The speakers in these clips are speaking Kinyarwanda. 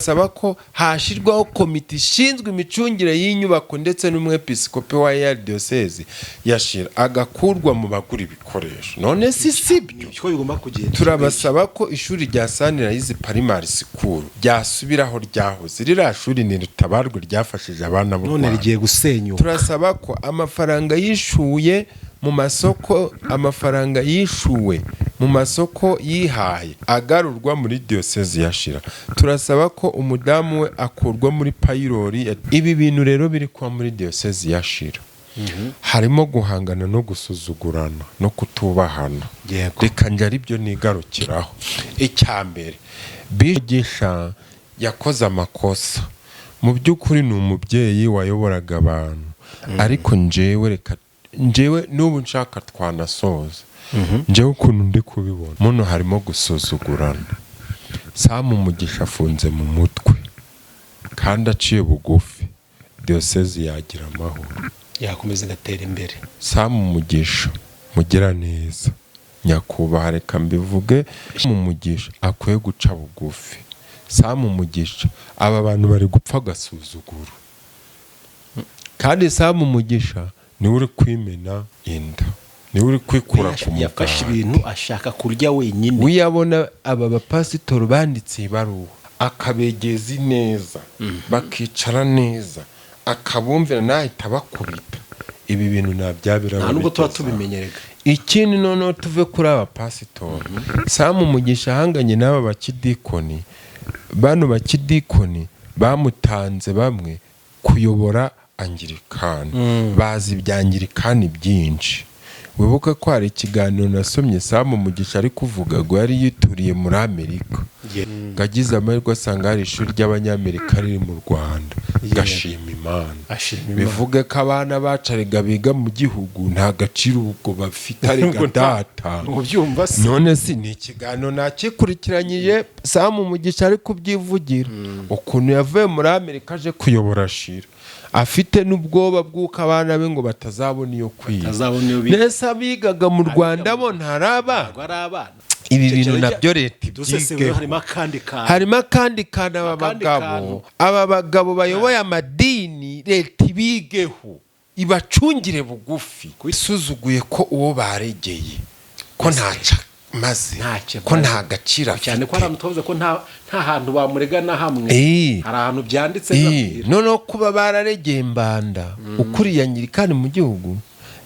saba ko hashirwaho komite ishinzwe imicungire y'inyubako ndetse n'umwepiskopi wa Diocese yashira agakurwa mu bagura ibikoresho. None sibyo turabasaba ko ishuri rya Sunrise Primary School ryasubiraho ryahoze. Rira shuri ni rutabarwe ryafashije abana bo. None rigiye gusenyuka. Turasaba ko amafaranga yishuye mu masoko, amafaranga yishuwe mu masoko yihaye agarurwa muri Diocese yashira. Turasaba ko umudamu we akurwa muri payirori. Ibi bintu rero biri kwa muri Diocese yashira. Harimo guhangana no gusuzugurana no kutubahana. Reka njye ari byo nigarukiraho. Icyambere bigisha yakoze amakosa. Mu by'ukuri ni umubyeyi wayoboraga abantu. Ariko njyewe n'ubu nshaka twanasoza. Njyewe ukuntu ndi kubibona muno harimo gusuzugurana. Samu Mugisha afunze mu mutwe kandi aciye bugufi, Diocese yagira amahoro, yakomeza gatera imbere. Samu Mugisha mugira neza, nyakubaha, reka mbivuge, Samu Mugisha akwiye guca bugufi. Samu Mugisha aba bantu bari gupfa gasuzuguro, kandi Samu Mugisha ni uri kwimena inda, ni uri kwikura ku muganga. Yafashe ibintu ashaka kurya wenyine. Uyabona aba bapasitori banditse ibaruwa akabegeza neza, bakicara neza, akabumvira nahita bakubita. Ibi bintu nabyabira nta nubwo tuba tubimenyerega. Ikindi noneho tuve kuri aba pasitori. Samu Mugisha ahanganye n'aba bakidikoni. Bano bakidikoni bamutanze bamwe kuyobora Anglikani. Bazi ibyangirikani byinshi. Wibuka ko hari ikiganiro nasomye Samu Mugisha ari kuvuga ngo yari yituriye muri Amerika. Gagize amahirwe asanga hari ishuri ry'Abanyamerika riri mu Rwanda. Gashima Imana. Bivuge ko abana bacariga biga mu gihugu nta gaciro ubwo bafite ariko data. None si ni ikiganiro nakikurikiranyije Samu Mugisha ari kubyivugira. Ukuntu yavuye muri Amerika aje kuyobora shira. Afite n'ubwoba bw'uko abana be ngo batazabona iyo kwiga. Nese abigaga mu Rwanda bo ntaraba. Ibi bintu nabyo leta ibyigeho. Harimo akandi kana aba bagabo bayoboye amadini leta ibigeho, ibacungire bugufi. Isuzuguye ko uwo baregeye ko ntaca maze ko nta gaciro cyane ko aramutoza ko nta hantu bamurega na hamwe. Hari ahantu byanditse noneho kuba bararegeye Mbanda ukuriye Anglikani mu gihugu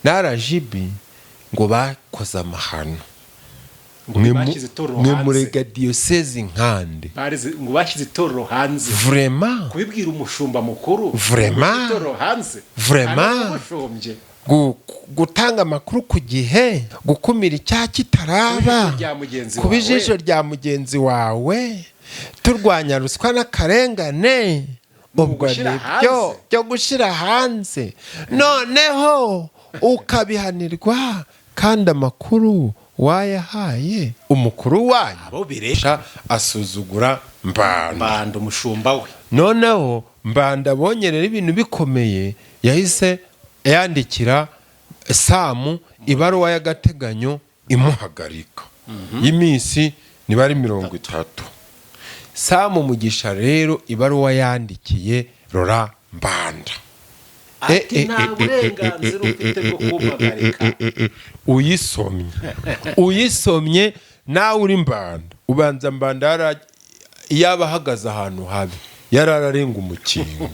na RGB ngo bakoze amahano. Mwe murega Diocese nkande ngo bashyize itorero hanze. Vraiment kubibwira umushumba mukuru. Vraiment itorero hanze. Vraiment gutanga amakuru ku gihe, gukumira icyaha kitaraba, kuba ijisho rya mugenzi wawe, turwanya ruswa n'akarengane. Ubwo nibyo byo gushyira hanze, noneho ukabihanirwa kandi amakuru wayahaye umukuru wanyu. Abo biresha asuzugura Mbanda umushumba we. Noneho Mbanda abonyerera ibintu bikomeye, yahise yandikira Samu ibaruwa y'agateganyo imuhagarika y'iminsi nibari 30. Samu Mugisha rero ibaruwa yandikiye Rora Mbanda ati nta burenganzira ufite bwo kumpagarika. Uyisomye nawe uri Mbanda, ubanza Mbanda yaba ahagaze ahantu habi yarararenga umukingo.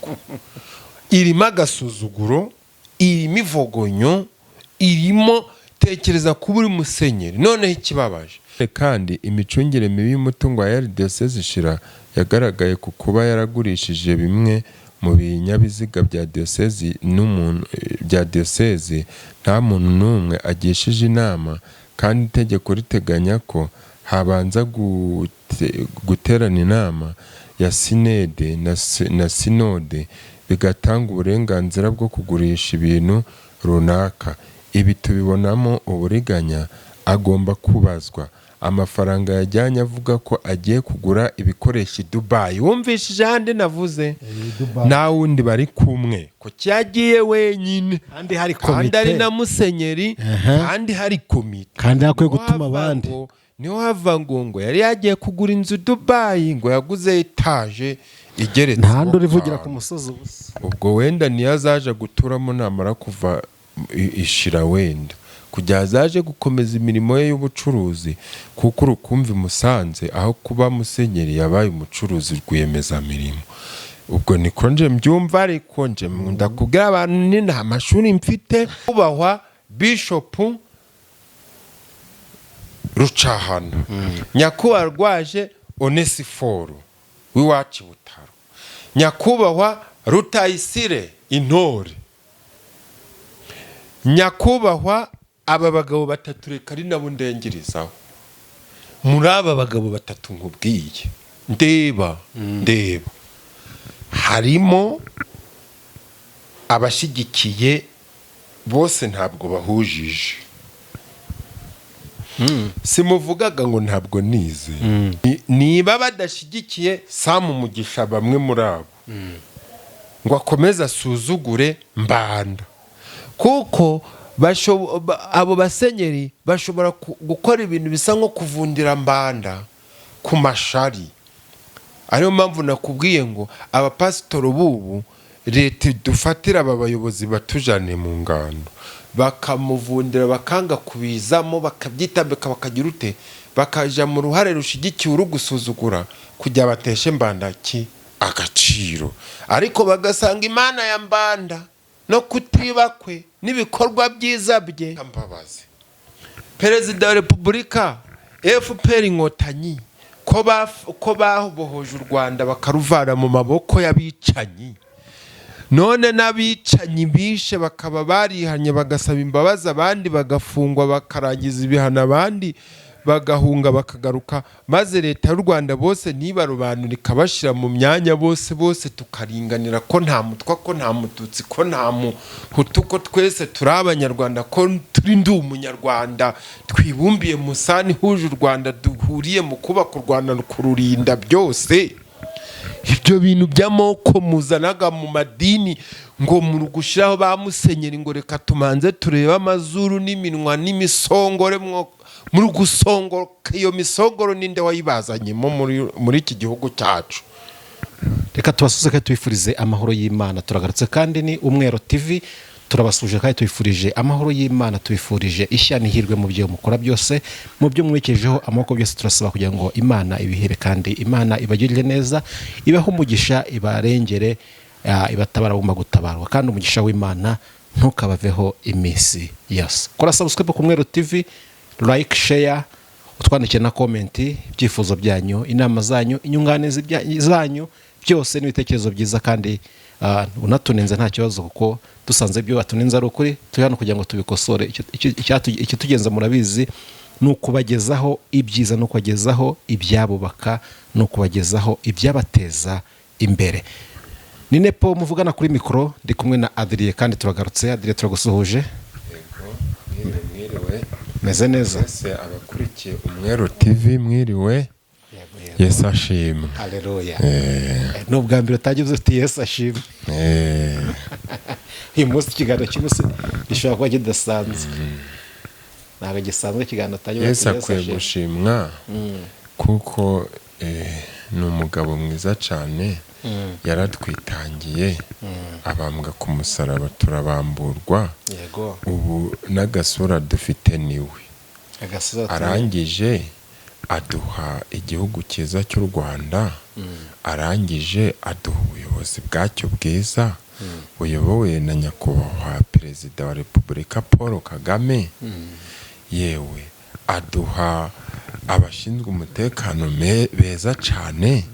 Irimo agasuzuguro, irimo ivogonyo, irimo tekereza kuba uri musenyeri. Noneho ikibabaje kandi imicungire mibi y'umutungo wa Diocese shira yagaragaye ku kuba yaragurishije bimwe mu binyabiziga bya Diocese n'umuntu bya Diocese nta muntu n'umwe agishije inama, kandi itegeko riteganya ko habanza guterana inama ya sinede na sinode bigatanga uburenganzira bwo kugurisha ibintu runaka. Ibi tubibonamo uburiganya. Agomba kubazwa amafaranga yajyanye avuga ko agiye kugura ibikoresho i Dubai. Wumvishije hande navuze na wundi bari kumwe ko cyagiye wenyine, kandi hari komite, kandi ari na musenyeri, kandi hari komite, kandi akwiye gutuma abandi. niho hava ngo yari yagiye kugura inzu Dubai ngo yaguze etaje igeretse nta handi urivugira ku musozi ubusa. ubwo wenda niyo azaje guturamo namara kuva ishira wenda kujya azaje gukomeza imirimo ye y'ubucuruzi kuko urukumva Musanze aho kuba musenyeri yabaye umucuruzi rwiyemezamirimo. ubwo niko nje mbyumva ariko nje ndakubwira abantu ni nta mashuri mfite. Kubahwa Bishop Rucahana nyakubahwa rwaje Onesiforo w'iwacu Butaro, nyakubahwa Rutayisire Intore, nyakubahwa aba bagabo batatu reka ari nabo ndengerizaho. Muri aba bagabo batatu nkubwiye ndeba harimo abashigikiye bose ntabwo bahujije. Simuvugaga ngo ntabwo nize. Niba badashigikiye Samu Mugisha bamwe muri abo ngo akomeze asuzugure Mbanda kuko abo basenyeri bashobora gukora ibintu bisa nko kuvundira Mbanda ku mashari. Ariyo mpamvu nakubwiye ngo abapasitori bubu leta dufatira aba bayobozi batujane mu ngando bakamuvundira bakanga kubizamo bakabyitambika bakagira ute bakaja mu ruhare rushigikiye urugusuzugura kujya bateshe Mbanda agaciro, ariko bagasanga Imana ya Mbanda no kutibakwe n'ibikorwa byiza bye. Mbabazi Perezida wa Repubulika FPR Inkotanyi ko babohoje u Rwanda bakaruvana mu maboko y'abicanyi, none n'abicanyi bishe bakaba barihanye bagasaba imbabazi abandi bagafungwa bakarangiza ibihano abandi bagahunga bakagaruka, maze leta y'u Rwanda bose ntibarobanura ikabashyira mu myanya bose tukaringanira ko nta mutwa ko nta mututsi ko nta muhutu ko twese turi abanyarwanda ko turi ndi umunyarwanda twibumbiye musani huje u Rwanda duhuriye mu kubaka u Rwanda kururinda byose. Ibyo bintu by'amoko muzanaga mu madini ngo mu gushyiraho ba musenyeri ngo reka tumanze turebe amazuru n'iminwa n'imisongore muri gusongora iyo misongoro ninde wayibazanyemo muri iki gihugu cyacu. Reka tubasuze kandi tubifurize amahoro y'Imana. Turagarutse kandi ni Umwero TV, turabasuje kandi tubifurije amahoro y'Imana, tubifurije ishya n'ihirwe mu byo mukora byose, mu byo mwekejeho amaboko byose. Turasaba kugira ngo Imana ibihere kandi Imana ibagirire neza, ibaho umugisha, ibarengere, ibatabara bumva gutabarwa, kandi umugisha w'Imana ntukabaveho iminsi yose. Kora subscribe ku Umwero TV, like, share, utwandike na comment ibyifuzo byanyu, inama zanyu, inyunganizi zanyu, byose n'ibitekerezo byiza, kandi unatunenze nta kibazo kuko dusanze byo batunenze ari ukuri, turi hano kugira ngo tubikosore. Ikitugenza murabizi ni ukubagezaho ibyiza, no kubagezaho ibyabubaka, no kubagezaho ibyabateza imbere. Ni Nepo muvugana kuri mikoro, ndi kumwe na Adrien kandi turagarutse. Adrien, turagusuhuje. Mwiriwe meze neza ese abakurikiye Umwero TV mwiriwe. Yesu ashimwe. Haleluya. N'ubwa mbere utagize uti Yesu ashimwe. Uyu munsi ikiganiro cy'umunsi gishobora kuba kidasanzwe. Ntabwo gisanzwe ikiganiro utagize uti Yesu akwiye gushimwa kuko ni umugabo mwiza cyane, yaratwitangiye abambwa ku musaraba turabamburwa. Yego. Ubu n'agasura dufite niwe arangije aduha igihugu cyiza cy'u Rwanda, arangije aduha ubuyobozi bwacyo bwiza buyobowe na nyakubahwa Perezida wa Repubulika Paul Kagame. Yewe aduha abashinzwe umutekano beza cyane,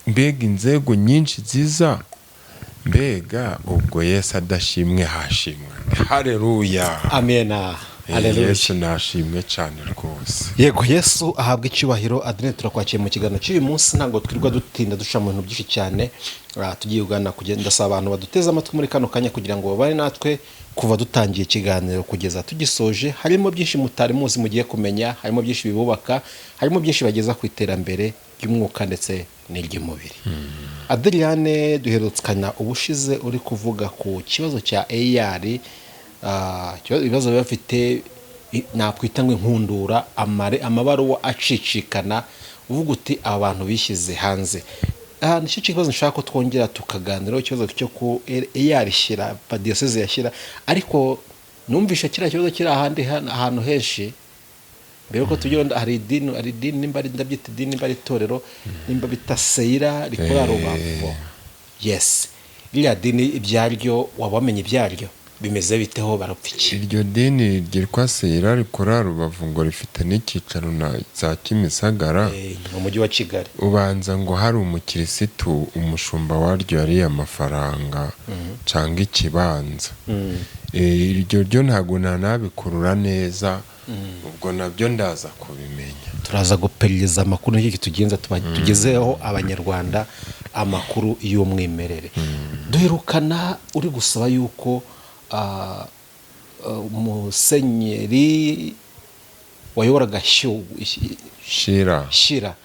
mbega inzego nyinshi nziza, mbega ubwo Yesu adashimwe hashimwe. Haleluya. Amena. Yesu nashimwe cyane rwose. Yego, Yesu ahabwa icyubahiro. Adrien, turakwakiye mu kiganiro cy'uyu munsi, ntabwo twirwa dutinda duca mu bintu byinshi cyane. Tugiye kugana kugenda asaba abantu baduteze amatwi muri kano kanya kugira ngo babane natwe kuva dutangiye ikiganiro kugeza tugisoje. Harimo byinshi mutari muzi mugiye kumenya, harimo byinshi bibubaka, harimo byinshi bageza ku iterambere ry'umwuka ndetse n'iry'umubiri. Adrien, duherutsana ubushize uri kuvuga ku kibazo cya AR, ibibazo bafite nakwita ngo inkundura amabaruwa acicikana uvuga uti aba bantu bishyize hanze. Nicyo kibazo nshaka ko twongera tukaganiraho, ikibazo cyo ku yarishyira diyoseze yashyira, ariko numvishe kiriya kibazo kiri ahantu henshi mbere yuko tugenda. Hari idini nimba ari ndabyita idini, nimba ari itorero, nimba bita Seyira rikora Rubavu. Yes, iriya dini ibyaryo wabamenye ibyaryo bimeze biteho barapfiki. Iryo dini ryitwa Seyira rikora Rubavu ngo rifite n'icyicaro na za Kimisagara mu mujyi wa Kigali. Ubanza ngo hari umukirisitu umushumba waryo yari amafaranga cyangwa ikibanza. Iryo ryo ntabwo nanabikurura neza, ubwo nabyo ndaza kubimenya. Turaza guperereza amakuru y'iki tugenza tugezeho abanyarwanda amakuru y'umwimerere. Duherukana uri gusaba yuko musenyeri wayoboraga Shira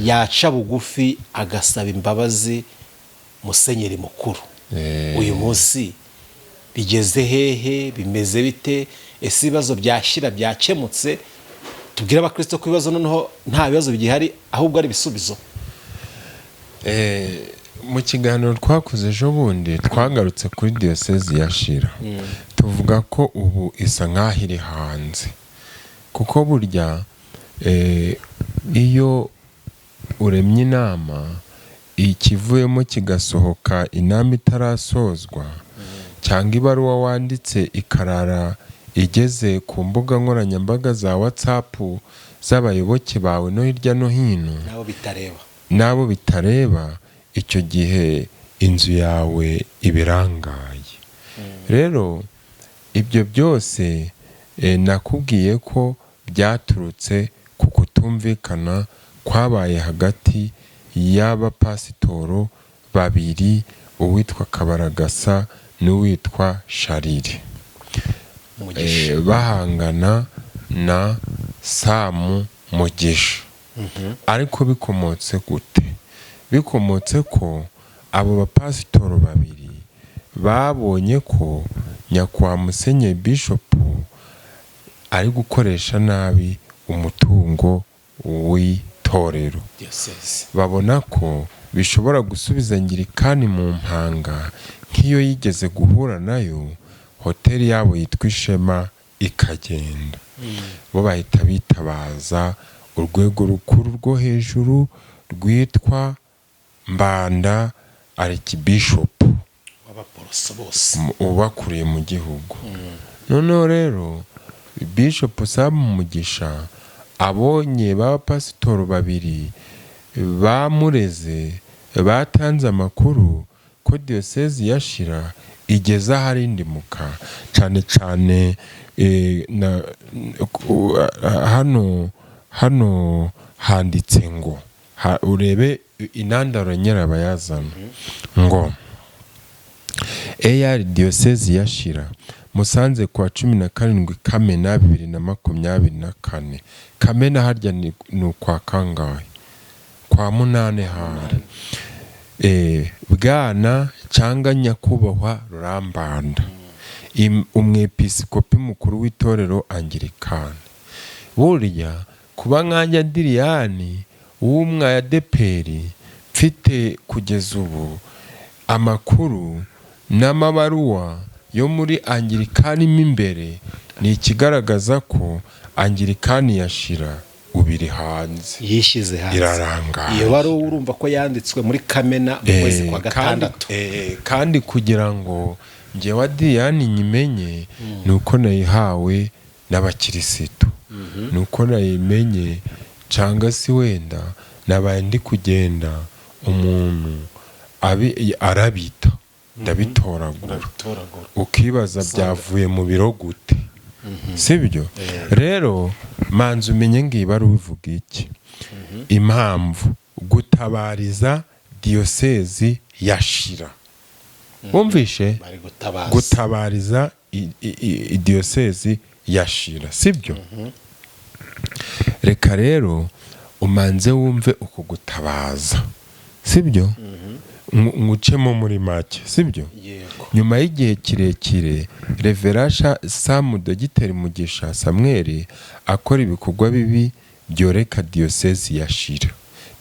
yaca bugufi agasaba imbabazi musenyeri mukuru. Uyu munsi bigeze hehe, bimeze bite? Ese ibibazo bya Shira byakemutse? Tubwire abakristo ko ibibazo noneho nta bibazo bigihari ahubwo ari ibisubizo. Mu kiganiro twakoze ejo bundi twagarutse kuri diyosezi ya Shira, tuvuga ko ubu isa nk'aho iri hanze, kuko burya iyo uremye inama ikivuyemo kigasohoka inama itarasozwa, cyangwa ibaruwa wanditse ikarara igeze ku mbuga nkoranyambaga za WhatsApp z'abayoboke bawe no hirya no hino, nabo bitareba, icyo gihe inzu yawe ibirangaye. Rero ibyo byose nakubwiye ko byaturutse ku kutumvikana kwabaye hagati y'abapasitoro babiri, uwitwa Kabaragasa n'uwitwa Sharire, bahangana na Samu Mugisha. Ariko bikomotse gute? Bikomotse ko abo bapasitoro babiri babonye ko nyakwa Musenyeri Bishop ari gukoresha nabi umutungo w'itorero. Babona ko bishobora gusubiza Anglikani mu mpanga nk'iyo yigeze guhura nayo hoteli yabo yitwa Ishema ikagenda. Bo bahita bitabaza urwego rukuru rwo hejuru rwitwa Mbanda Archbishop ubakuriye mu gihugu. Noneho rero Bishop Samu Mugisha abonye b'abapasitoro babiri bamureze, batanze amakuru ko diyosezi ya Shira igeze aharindimuka, cyane cyane hano handitse ngo urebe inandaro nyirabayazana ngo AR diyosezi ya Shira Musanze kwa 17 Kamena 2024. Kamena harya ni ukwa kangahe? Kwa 8 hari. Bwana cyangwa nyakubahwa Rurambanda, umwepiskopi mukuru w'itorero Anglikani. Burya kuba nkanya Diriyani w'umwa ya Deperi mfite kugeza ubu amakuru n'amabaruwa yo muri Anglikani mimbere, ni ikigaragaza ko Anglikani ya Shira ubiri hanze, yishyize hanze, irarangaye. Iyo baruwa urumva ko yanditswe muri Kamena mu kwezi kwa gatandatu. Kandi kugira ngo njye wa Diriyani nyimenye nuko nayihawe n'abakirisitu, nuko nayimenye cyangwa si wenda nabaye ndi kugenda umuntu arabita ndabitoragura, ukibaza byavuye mu biro gute, sibyo? Rero manzi umenye ngiba ruvuga iki. Impamvu gutabariza diyosezi ya Shira, wumvishe? Gutabariza diyosezi ya Shira, sibyo? Reka rero umanze wumve uko gutabaza, sibyo? ngucemo muri make sibyo. Nyuma y'igihe kirekire Reverasha Sam Dogiteri Mugisha Samuel akora ibikorwa bibi byoreka diyosezi ya Shira,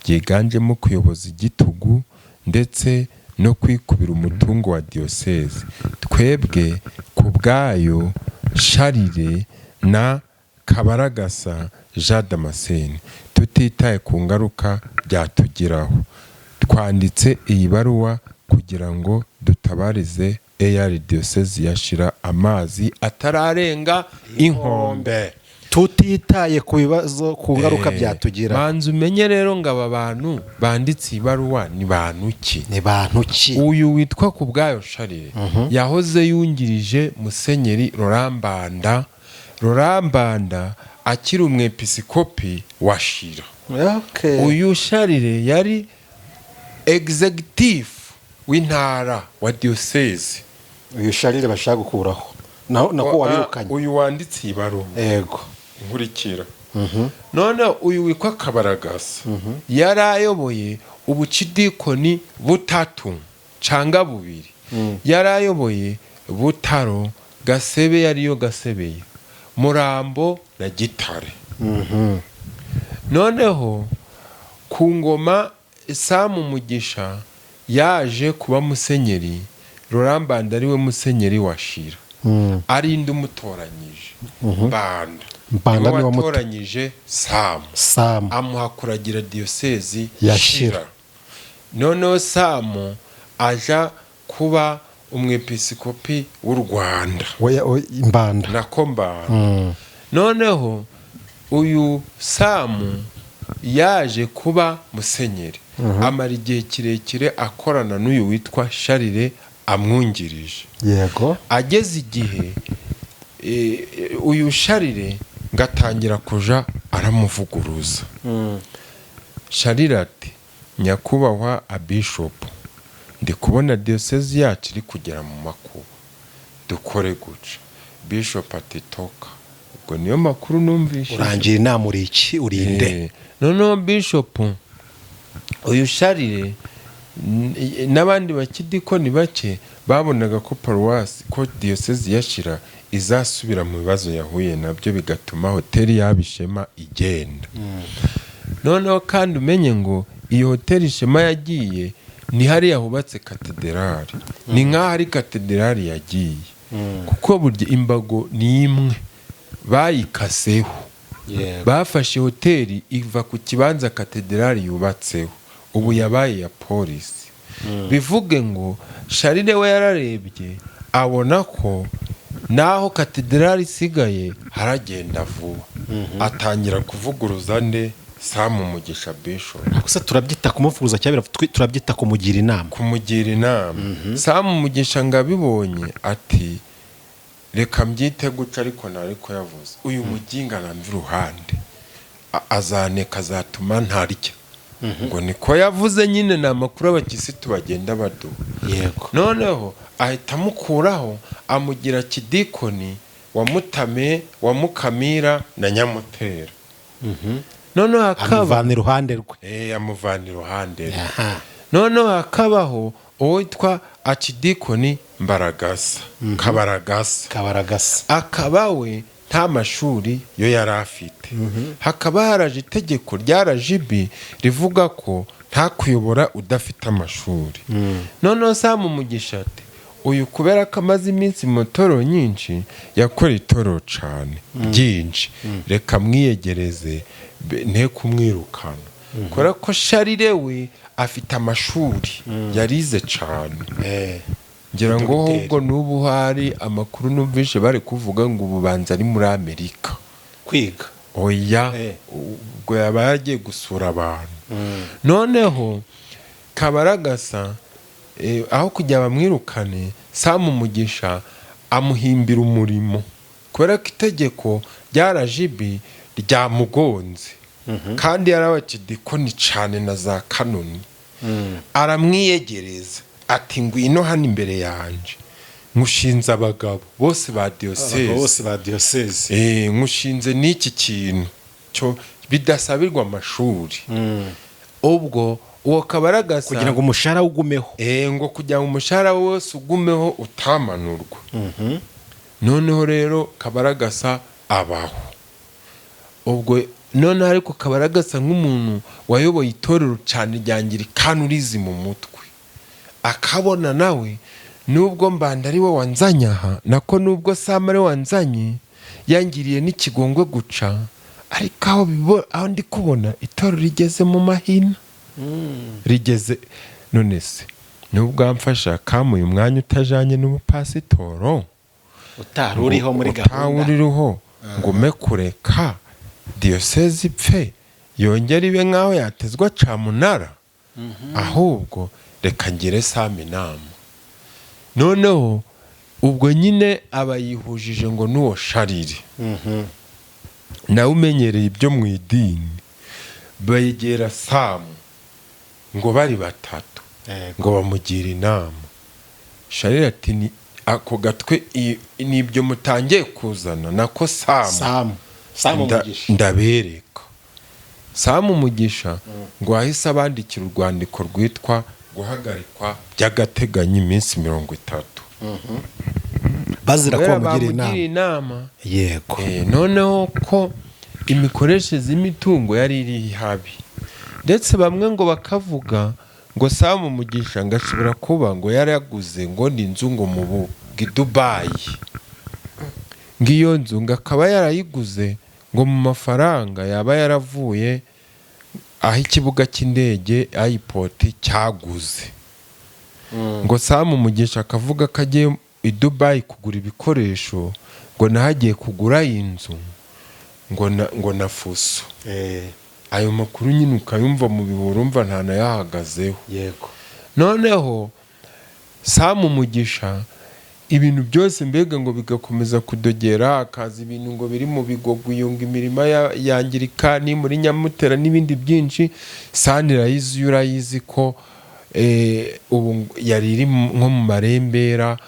byiganjemo kuyoboza igitugu ndetse no kwikubira umutungo wa diyosezi. Twebwe ku bwayo Sharire na Kabaragasa Jean Damascene, tutitaye ku ngaruka byatugiraho, twanditse iyi baruwa kugira ngo dutabarize AR diyosezi ya Shira amazi atararenga inkombe, tutitaye ku bibazo, ku ngaruka byatugira. banza umenye rero ngo aba bantu banditse ibaruwa ni bantu ki? Ni bantu ki? Uyu witwa ku bwayo Sharire yahoze yungirije Musenyeri Rorambanda akiri umwepiskopi wa Shira. Uyu Sharire yari executive w'intara wa diyosezi. Uyu Sharire bashaka gukuraho nako wabirukanye. Uyu wanditse ibaruwa yego nkurikira. None uyu witwa Kabaragasa yari ayoboye ubucidikoni butatu canga bubiri. Yari ayoboye Butaro, Gasebe yariyo Gasebeye, Murambo na Gitare. Noneho ku ngoma Sam Mugisha yaje kuba musenyeri, Rorambanda ariwe musenyeri wa Shira, arinda umutoranyije Mbanda niwe watoranyije Sam amuha kuragira diyosezi ya Shira. Noneho Sam aja kuba umwepiskopi w'u Rwanda Mbanda nako Mbanda. Noneho uyu Sam yaje kuba musenyeri, amara igihe kirekire akorana n'uyu witwa Sharire amwungirije. Yego. Ageze igihe uyu Sharire ngatangira kuja aramuvuguruza. Sharire ati, nyakubahwa abishopu, ndi kubona diyosezi yacu iri kugera mu makuba, dukore guca. Bishop ati toka. Ubwo niyo makuru numvishe. Urangira inama uri iki? Urinde. Noneho Bishop uyu Sharire n'abandi bakidikoni bake babonaga ko paruwasi, ko diyosezi ya Shira izasubira mu bibazo yahuye nabyo, bigatuma hoteli y'Abishema igenda. Noneho kandi umenye ngo iyo hoteli Ishema yagiye ni hariya hubatse katedrali, ni nk'aho ari katedrali yagiye, kuko burya imbago ni imwe bayikaseho. Bafashe hoteli iva ku kibanza katedrali yubatseho, ubu yabaye ya polisi. Bivuge ngo Sharire we yararebye abona ko naho katedrali isigaye haragenda vuba, atangira kuvuguruza nde Sam Mugisha Bishop. Gusa turabyita kumuvuguruza cyabira, turabyita kumugira inama. Sam Mugisha ngabibonye ati reka mbyite guca, ariko nariko yavuze uyu muginga namvi ruhande azaneka azatuma ntarya. Ngo niko yavuze nyine, na makuru abakisitu bagenda badu. Yego. Noneho ahita mukuraho amugira kidikoni wa Mutame, wa Mukamira na Nyamutera. Noneho amuvana iruhande rwe. Amuvana iruhande. Noneho hakabaho uwitwa akidikoni Mbaragasa, Kabaragasa akabawe nta mashuri yo yari afite. Hakaba haraje itegeko rya RGB rivuga ko nta kuyobora udafite amashuri. Noneho Sam Mugisha ati, uyu kubera ko amaze iminsi mu toro nyinshi, yakora itoro cyane byinshi, reka mwiyegereze nte kumwirukana, kubera ko Sharire we afite amashuri yarize cyane. Ngira ngo ahubwo n'ubu hari amakuru numvishe bari kuvuga ngo ububanza ari muri Amerika kwiga. Oya, ubwo yaba yagiye gusura abantu. Noneho Kabaragasa aho kujya bamwirukane, Sam Mugisha amuhimbira umurimo, kubera ko itegeko rya RGB ryamugonze, kandi yarabakidikoni cyane na za kanoni. Aramwiyegereza ati, ngwino hano imbere yanje, nkushinze abagabo bose ba diyosezi, nkushinze n'iki kintu cyo bidasabirwa amashuri. Ubwo uwo kabaragasa kugira ngo umushahara ugumeho. ngo kugira ngo umushahara wose ugumeho utamanurwa. Noneho rero kabaragasa abaho ubwo. Noneho ariko kabaragasa nk'umuntu wayoboye itorero cyane ryangirikana urizi mu mutwe, akabona nawe nubwo Mbanda ari we wanzanye aha, nako nubwo Sam ari we wanzanye, yangiriye n'ikigongwe guca, ariko aho ndi kubona itorero rigeze mu mahina. Rigeze none se nubwo amfasha kamuye umwanya utajanye n'ubupasitoro, utari uriho muri gahunda, utawuriho ngo ume kureka diyosezi ipfe yongera ibe nk'aho yatezwa camunara. Ahubwo reka ngire Sam inama. Noneho ubwo nyine aba yihujije ngo n'uwo Sharire nawe umenyereye ibyo mu idini, begera Sam ngo bari batatu ngo bamugira inama. Sharire ati ni ako gatwe nibyo mutangiye kuzana, nako Sam ndabereka. Sam Umugisha ngo ahise abandikira urwandiko rwitwa guhagarikwa by'agateganyo iminsi 30 bazira ko bamugira inama. Yego. Noneho ko imikoreshereze y'imitungo yari iri habi, ndetse bamwe ngo bakavuga ngo Sam Umugisha ngashobora kuba ngo yaraguze ngo n'inzu ngo mu Dubai, ngiyo nzu ngakaba yarayiguze ngo mu mafaranga yaba yaravuye aho ikibuga cy'indege airport cyaguze. Ngo Sam Umugisha akavuga ko agiye i Dubai kugura ibikoresho, ngo nahagiye kugura inzu ngo na fuso. Ayo makuru nyine ukayumva mu bihuru, umva ntanayahagazeho. Yego. Noneho Sam Umugisha ibintu byose mbega ngo bigakomeza kudogera, akaza ibintu ngo biri mu Bigogwe, yunga imirima yangirika ni muri Nyamutera n'ibindi byinshi. Sanira urayizi ko ubu yari iri nko mu marembera,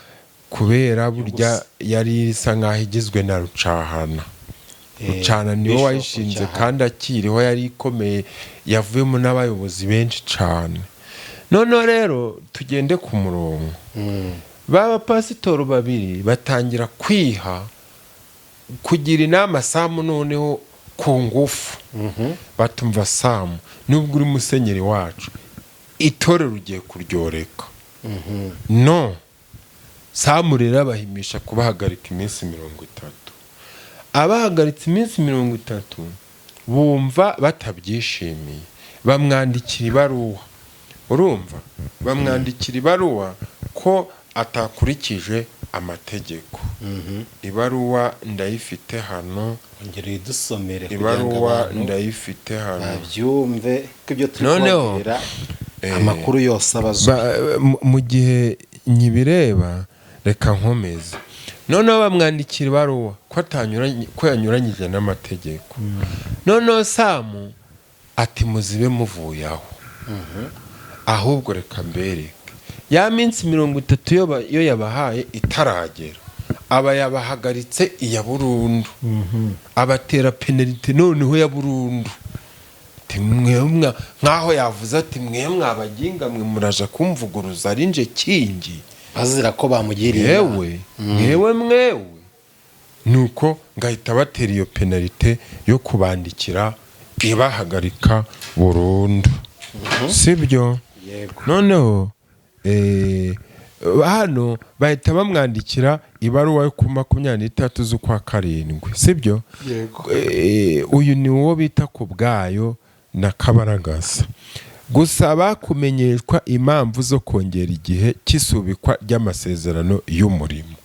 kubera burya yari isa nk'aho igizwe na Rucahana. Rucahana niwe wayishinze kandi akiriho, yari ikomeye, yavuyemo n'abayobozi benshi cyane. Noneho rero tugende ku murongo. Baba pasitoro babiri batangira kwiha kugira inama Sam noneho ku ngufu. Batumva Sam, nubwo uri musenyeri wacu, itorero ugiye kuryoreka. No, Sam rero abahimisha kubahagarika iminsi 30. Abahagaritse iminsi 30 bumva batabyishimiye, bamwandikira ibaruwa. Urumva, bamwandikira ibaruwa ko atakurikije amategeko. Ibaruwa ndayifite hano, ongera idusomere ibaruwa ndayifite hano abyumve ko ibyo turi kubabwira amakuru yose abazo mu gihe nyibireba. Reka nkomeze. Noneho bamwandikira ibaruwa ko yanyuranyije n'amategeko. Noneho Sam ati muzibe muvuye aho, ahubwo reka mbereke ya minsi 30 yo yabahaye itaragera, aba yabahagaritse iya burundu. Abatera penalty noneho ya burundu. Timwe nkaho yavuze ati mwe mwabaginga mwe muraje kumvuguruza arinje kingi, azira ko bamugiriye mwewe nuko ngahita batera iyo penalty yo kubandikira ibahagarika burundu. Sibyo? Yego. Noneho hano bahita bamwandikira ibaruwa yo ku 23 z'ukwa karindwi. Sibyo? Yego. Uyu ni uwo bita ku bwayo na Kabaragasa, gusaba kumenyeshwa impamvu zo kongera igihe cy'isubikwa ry'amasezerano y'umurimo.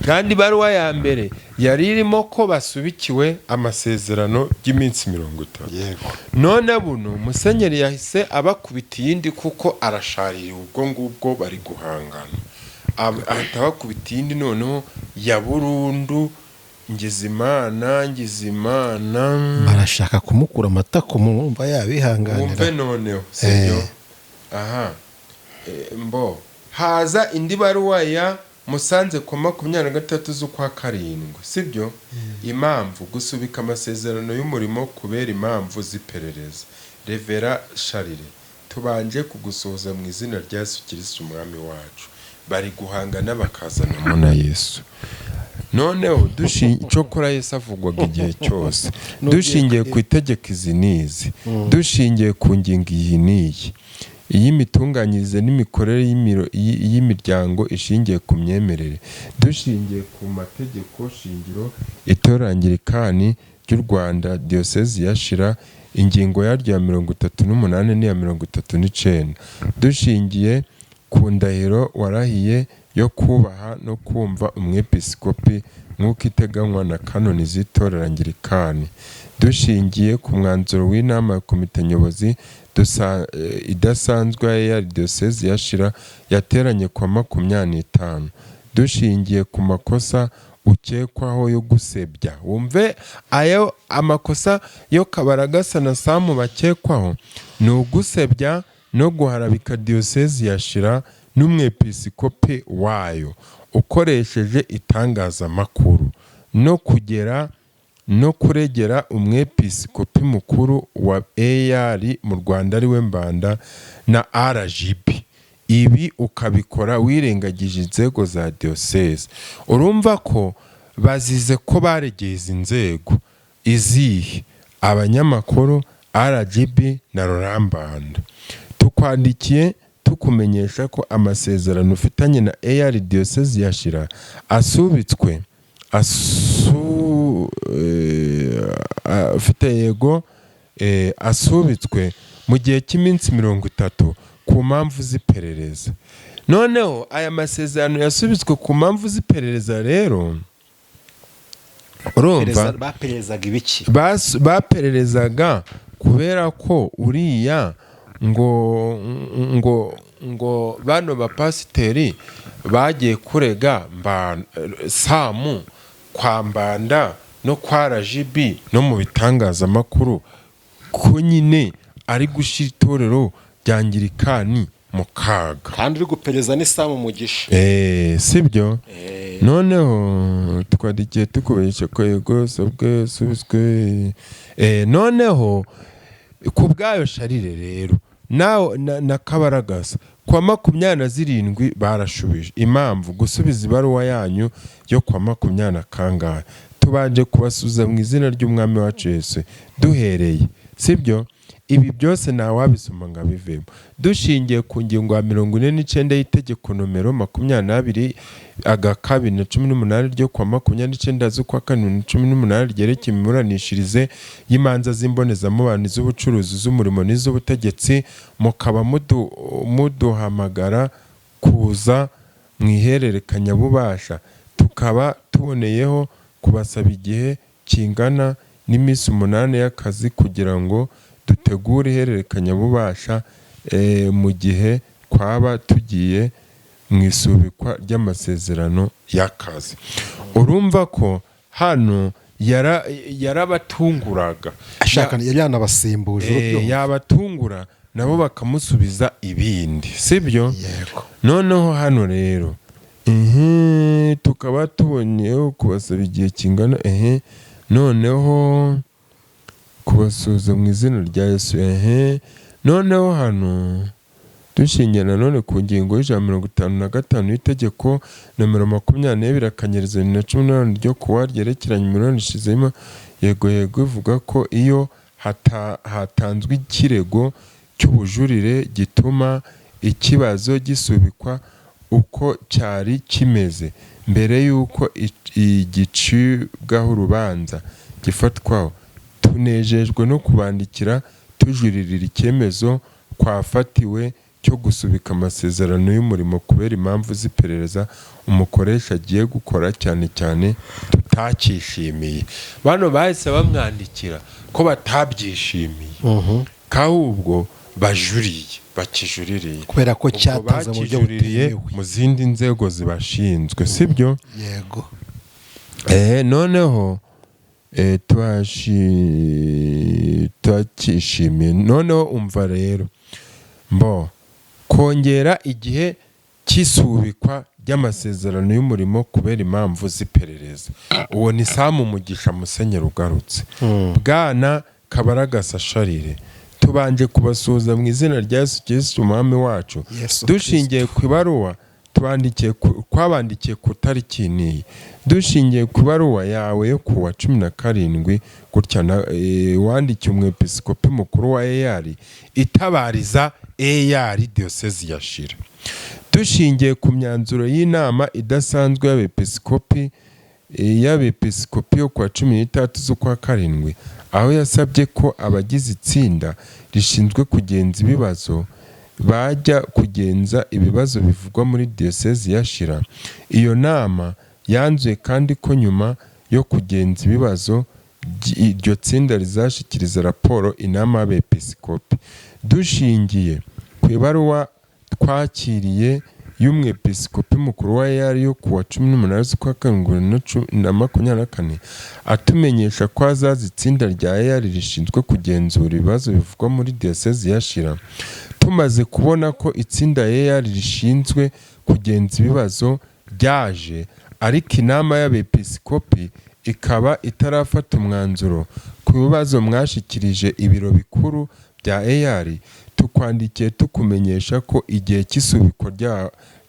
Kandi ibaruwa ya mbere yari irimo ko basubikiwe amasezerano y'iminsi 30. Yego. None buno musenyeri yahise abakubita iyindi kuko arasharira ubwo ngubwo bari guhangana. Ahita abakubita iyindi noneho ya burundu. Ngizimana barashaka kumukura amata ku mwumva yabihanganira. Umve noneho, sibyo? Aha. Mbo haza indi baruwa ya Musanze ku 23 z'ukwa karindwi. Sibyo? Impamvu gusubika amasezerano y'umurimo kubera impamvu ziperereza. Revera Sharire, tubanje kugusuhuza mu izina rya Yesu Kristo umwami wacu. Bari guhangana bakazanamo na Yesu. Noneho cyokora Yesu avugwaga igihe cyose dushingiye ku itegeko izi n'izi, dushingiye ku ngingo iyi n'iyi, iy'imitunganyirize n'imikorere y'imiryango ishingiye ku myemerere, dushingiye ku mategeko shingiro itorangirikani ry'u Rwanda diyosezi ya Shira, ingingo yaryo ya 38 n'iya 39, dushingiye ku ndahiro warahiye yo kubaha no kumva umwepiskopi nk'uko iteganywa na kanoni z'itorangirikani, dushingiye ku mwanzuro w'inama ya komite nyobozi idasanzwe ya diyosezi ya Shira yateranye kwa 25, dushingiye ku makosa ukekwaho yo gusebya. Wumve ayo amakosa yo Kabaragasa na Samu bakekwaho ni ugusebya no guharabika diyosezi ya Shira n'umwepiskopi wayo ukoresheje itangazamakuru, no kuregera umwepiskopi mukuru wa AR mu Rwanda ariwe Mbanda na RGB. Ibi ukabikora wirengagije inzego za diyosezi. Urumva ko bazize ko baregeye izi nzego izihe? Abanyamakuru, RGB na Rurambanda. Tukwandikiye tukumenyesha ko amasezerano ufitanye na AR diyosezi ya Shira asubitswe asubitswe mu gihe cy'iminsi 30 ku mpamvu z'iperereza. Noneho aya masezerano yasubitswe ku mpamvu z'iperereza rero, urumva baperezaga ibiki? Bapererezaga kubera ko uriya ngo bano bapasiteri bagiye kurega Samu kwa Mbanda no kwa RGB no mu bitangazamakuru ko nyine ari gushyira itorero ryangirikani mu kaga, kandi uri gupereza ni Samu Mugisha. Sibyo? Noneho twadikiye tukubesha ko yego sabwe subiswe. Noneho ku bwayo Sharire rero na Kabaragasa kwa 27 barashubije. Impamvu gusubiza ibaruwa yanyu yo kwa 20 kangahe, tubanje kubasuza mu izina ry'umwami wacu Yesu duhereye, sibyo? Ibi byose nta wabisoma ngo abivemo. Dushingiye ku ngingo ya 49 y'itegeko nomero 22/2018 ryo kwa 29 z'ukwa 2018 ryerekeye imiburanishirize y'imanza z'imbonezamubano z'ubucuruzi z'umurimo n'iz'ubutegetsi, mukaba muduhamagara kuza mu ihererekanyabubasha. Tukaba tuboneyeho kubasaba igihe kingana n'iminsi 8 y'akazi kugira ngo dutegure ihererekanyabubasha mu gihe twaba tugiye mu isubikwa ry'amasezerano y'akazi. Urumva ko hano yarabatunguraga, ashaka yanabasimbuje, yabatungura nabo bakamusubiza ibindi, sibyo? Yego. Noneho hano rero tukaba tubonyeho kubasaba igihe kingana noneho kubasuza mu izina rya Yesu. Noneho hano dushingiye nanone ku ngingo y'55 y'itegeko nomero 22/2018 ryo kuwa ryerekeranye imiburanishirize yego ivuga ko iyo hatanzwe ikirego cy'ubujurire gituma ikibazo gisubikwa uko cyari kimeze mbere y'uko igicibwaho urubanza gifatwaho, tunejejwe no kubandikira tujuririra icyemezo twafatiwe cyo gusubika amasezerano y'umurimo kubera impamvu z'iperereza umukoresha agiye gukora cyane cyane tutakishimiye. Bano bahise bamwandikira ko batabyishimiye, kahubwo bakijuririye kubera ko cyatanze mu buryo butemewe mu zindi nzego zibashinzwe, sibyo? Yego. Noneho twakishimiye. Noneho umva rero kongera igihe cy'isubikwa ry'amasezerano y'umurimo kubera impamvu z'iperereza. Uwo ni Samu Mugisha Musenyeri ugarutse. Bwana Kabaragasa Sharire, tubanje kubasuhuza mu izina rya Yesu Kristo umwami wacu. Dushingiye ku ibaruwa twabandikiye ku tariki n'iyi, dushingiye ku ibaruwa yawe yo ku wa 17 gutya wandikiye umwepiskopi mukuru wa EAR itabariza EAR diyosezi ya Shira. Dushingiye ku myanzuro y'inama idasanzwe y'abepiskopi yo ku wa 13 z'ukwa karindwi, aho yasabye ko abagize itsinda rishinzwe kugenza ibibazo bajya kugenza ibibazo bivugwa muri diyosezi ya Shira. Iyo nama yanzuye kandi ko nyuma yo kugenza ibibazo iryo tsinda rizashikiriza raporo inama y'abepiskopi. Dushingiye ku ibaruwa twakiriye y'umwepiskopi mukuru wa EAR yo ku wa 18 z'ukwa karindwi 2024 atumenyesha ko azaza itsinda rya EAR rishinzwe kugenzura ibibazo bivugwa muri diyosezi ya Shira. Tumaze kubona ko itsinda EAR rishinzwe kugenza ibibazo ryaje, ariko inama y'abepiskopi ikaba itarafata umwanzuro ku bibazo mwashikirije ibiro bikuru bya EAR, tukwandikiye tukumenyesha ko igihe cy'isubikwa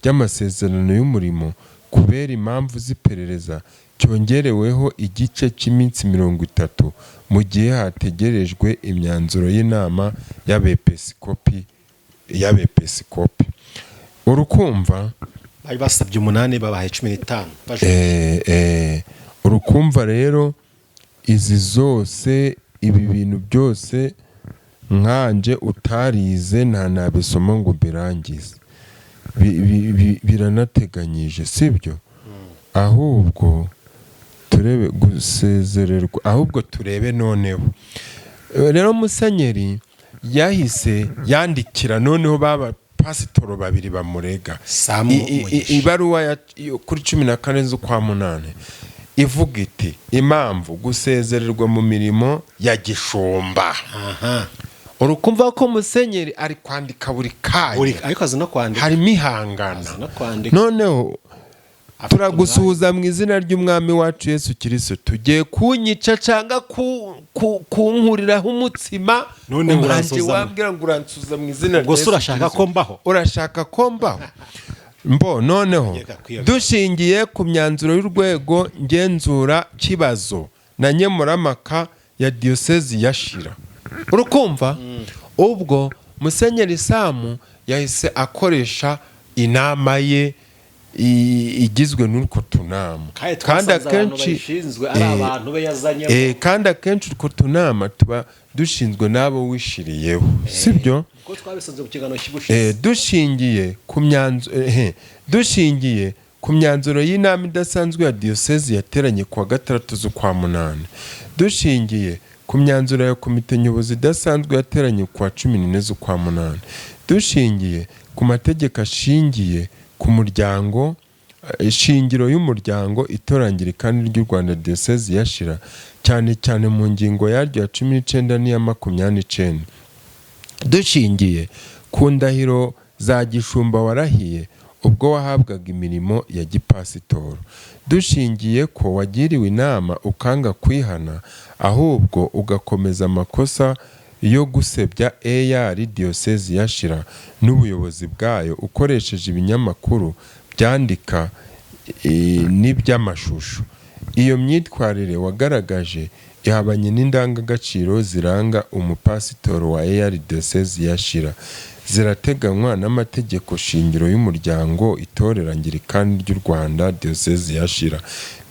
ry'amasezerano y'umurimo kubera impamvu z'iperereza cyongereweho igice cy'iminsi 30 mu gihe hategerejwe imyanzuro y'inama y'abepiskopi. Urukumva bari basabye 8 babaye 15. Urukumva rero izi zose ibi bintu byose nkanje utarize nta nabisoma ngo birangize, biranateganyije sibyo? Ahubwo turebe gusezererwa, ahubwo turebe noneho rero Musenyeri yahise yandikira noneho baba pasitoro babiri bamurega ibaruwa kuri 14 z'ukwa 8 ivuga iti impamvu gusezererwa mu mirimo ya gishumba. Urukumva ko Musenyeri ari kwandika buri kanya, ariko azi no kwandika, harimo ihangana. Noneho turagusuhuza mu izina ry'umwami wacu Yesu Kristo, tugiye kunyica cyangwa kunkuriraho umutsima, umwanzi wambwira ngo uransuza mu izina rya Yesu. Urashaka ko mbaho noneho dushingiye ku myanzuro y'urwego ngenzura kibazo na nkemuramaka ya diyosezi ya Shira. Urukumva ubwo Musenyeri Samu yahise akoresha inama ye igizwe n'utwo tunama, kandi akenshi utwo tunama tuba dushinzwe n'abo wishiriyeho, sibyo? Dushingiye ku myanzuro y'inama idasanzwe ya diyosezi yateranye ku wa 6 z'ukwa 8, dushingiye ku myanzuro ya komite nyobozi idasanzwe yateranye ku wa 14 z'ukwa 8, dushingiye ku mategeko ashingiye ku muryango ishingiro y'umuryango itorangirikani ry'u Rwanda diyosezi ya Shira, cyane cyane mu ngingo yaryo ya 19 n'iya 29, dushingiye ku ndahiro za gishumba warahiye ubwo wahabwaga imirimo ya gipasitoro, dushingiye ko wagiriwe inama ukanga kwihana ahubwo ugakomeza amakosa yo gusebya EAR diyosezi ya Shira n'ubuyobozi bwayo ukoresheje ibinyamakuru byandika n'iby'amashusho. Iyo myitwarire wagaragaje ihabanye n'indangagaciro ziranga umupasitoro wa EAR diyosezi ya Shira, zirateganywa n'amategeko shingiro y'umuryango itorera ngirikani ry'u Rwanda diyosezi ya Shira.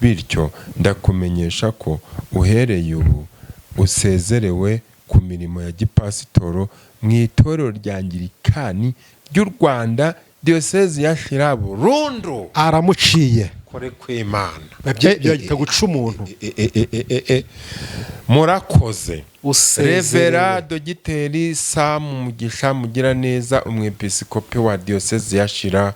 Bityo ndakumenyesha ko uhereye ubu usezerewe ku mirimo ya gipasitoro mu itorero rya ngirikani ry'u Rwanda diyosezi ya Shira burundu. Aramuciye kore kw'Imana byagita guca umuntu. Murakoze. Revera Dogiteri Samu Mugisha Mugiraneza, umwepiskopi wa diyosezi ya Shira,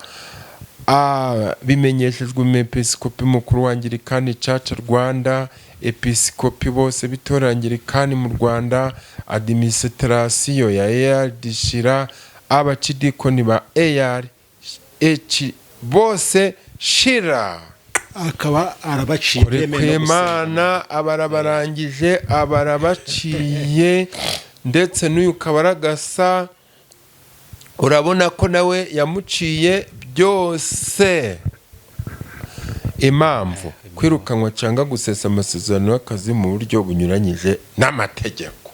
bimenyeshejwe umwepiskopi mukuru wa Anglikani Church Rwanda, episkopi bose bitorangirikani mu Rwanda, administration ya EAR Shira, abachidikoni ba EAR bose Shira. Akaba arabaciye kw'Imana abarabarangije abarabaciye ndetse n'uyu Kabaragasa urabona ko nawe yamuciye byose. Impamvu kwirukanwa cyangwa gusesa amasezerano y'akazi mu buryo bunyuranyije n'amategeko.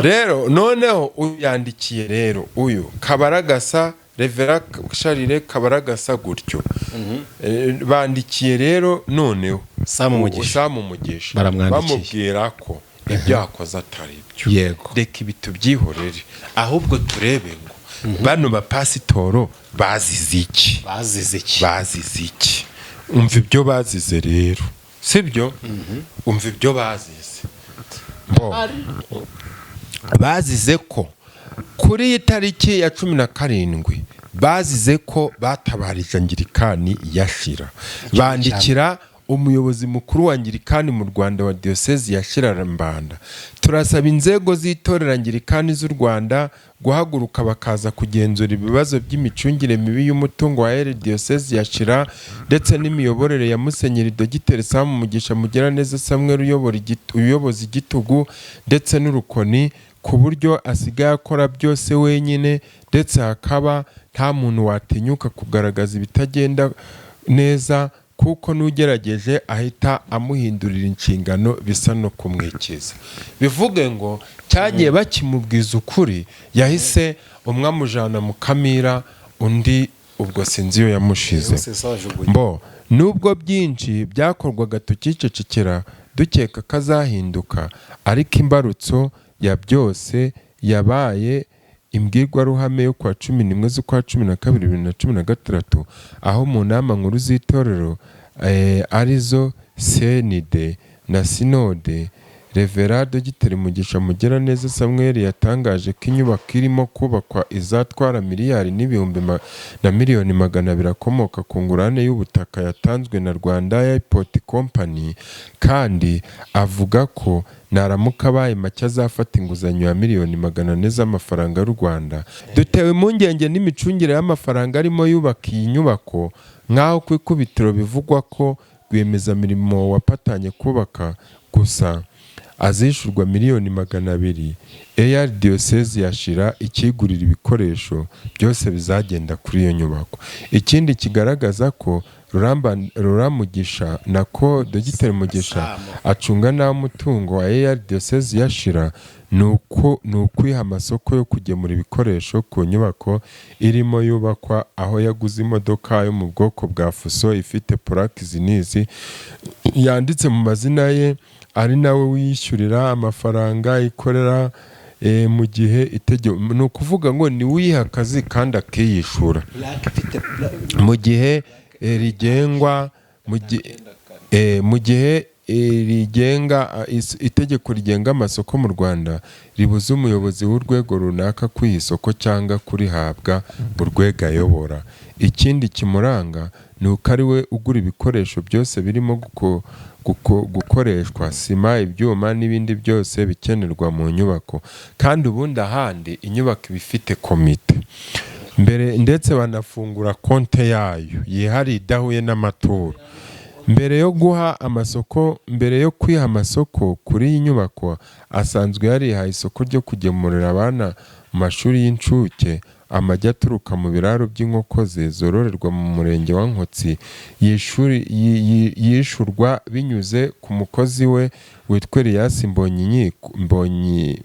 Rero noneho uyandikiye rero uyu Kabaragasa, Revera Charles Kabaragasa gutyo, bandikiye rero noneho Samu Mugisha bamubwira ko ibyo akoze atari byo. Reka ibi tubyihorere, ahubwo turebe ngo bano bapasitoro bazize iki. Umva ibyo bazize rero, sibyo? Umva ibyo bazize. Bazize ko kuri iyi tariki ya 17 bazize ko batabarije Anglikani yashira, bandikira umuyobozi mukuru wa Anglikani mu Rwanda wa Diocese ya Shirarambanda. Turasaba inzego z'itorero Anglikani z'u Rwanda guhaguruka bakaza kugenzura ibibazo by'imicungire mibi y'umutungo wa Diocese ya Shira ndetse n'imiyoborere ya Musenyeri Dogiteri Samu Mugisha Mugiraneza Samuel uyoboza igitugu ndetse n'urukoni, ku buryo asigaye akora byose wenyine, ndetse hakaba nta muntu watinyuka kugaragaza ibitagenda neza, kuko n'ugerageje ahita amuhindurira inshingano bisa no kumwikiza. Bivuge ngo cyagiye bakimubwiza ukuri, yahise umwe amujana mu kamira, undi ubwo sinzi iyo yamushize. Nubwo byinshi byakorwaga tukicecekera dukeka kazahinduka, ariko imbarutso ya byose yabaye imbwirwaruhame yo kwa 11 z'ukwa 12 2016, aho mu nama nkuru z'itorero arizo CND na Sinode, Revera Dogiteri Mugisha Mugiraneza Samuel yatangaje ko inyubako irimo kubakwa izatwara miliyari n'ibihumbi na miliyoni 200 akomoka ku ngurane y'ubutaka yatanzwe na Rwanda Airport Company, kandi avuga ko naramuka abaye make azafata inguzanyo ya miliyoni 400 z'amafaranga y'u Rwanda. Dutewe impungenge n'imicungire y'amafaranga arimo yubaka iyi nyubako, nk'aho ku ikubitiro bivugwa ko rwiyemezamirimo wapatanye kubaka gusa azishurwa miliyoni 200, AR Diocese ya Shira ikigurira ibikoresho byose bizagenda kuri iyo nyubako. Ikindi kigaragaza ko Ruramugisha nako Dogiteri Mugisha acunga nawo umutungo wa AR Diocese ya Shira, nukwiha amasoko yo kugemura ibikoresho ku nyubako irimo yubakwa, aho yaguze imodoka yo mu bwoko bwa Fuso ifite plaque zinizi yanditse mu mazina ye, ari nawe wishyurira amafaranga ikorera mu gihe itegeko, ni ukuvuga ngo ni wiha akazi kandi akiyishura mu gihe rigengwa, mu gihe rigenga itegeko rigenga amasoko mu Rwanda ribuza umuyobozi w'urwego runaka kwiha isoko cyangwa kurihabwa urwego ayobora. Ikindi kimuranga ni uko ari we ugura ibikoresho byose birimo gukoreshwa, sima, ibyuma n'ibindi byose bikenerwa mu nyubako, kandi ubundi ahandi inyubako iba ifite komite mbere, ndetse banafungura konte yayo yihariye idahuye n'amaturo. Mbere yo kwiha amasoko kuri iyi nyubako, asanzwe yarihaye isoko ryo kugemurira abana mu mashuri y'incuke amajya aturuka mu biraro by'inkoko ze zororerwa mu murenge wa Nkotsi, yishurwa binyuze ku mukozi we witwa Elias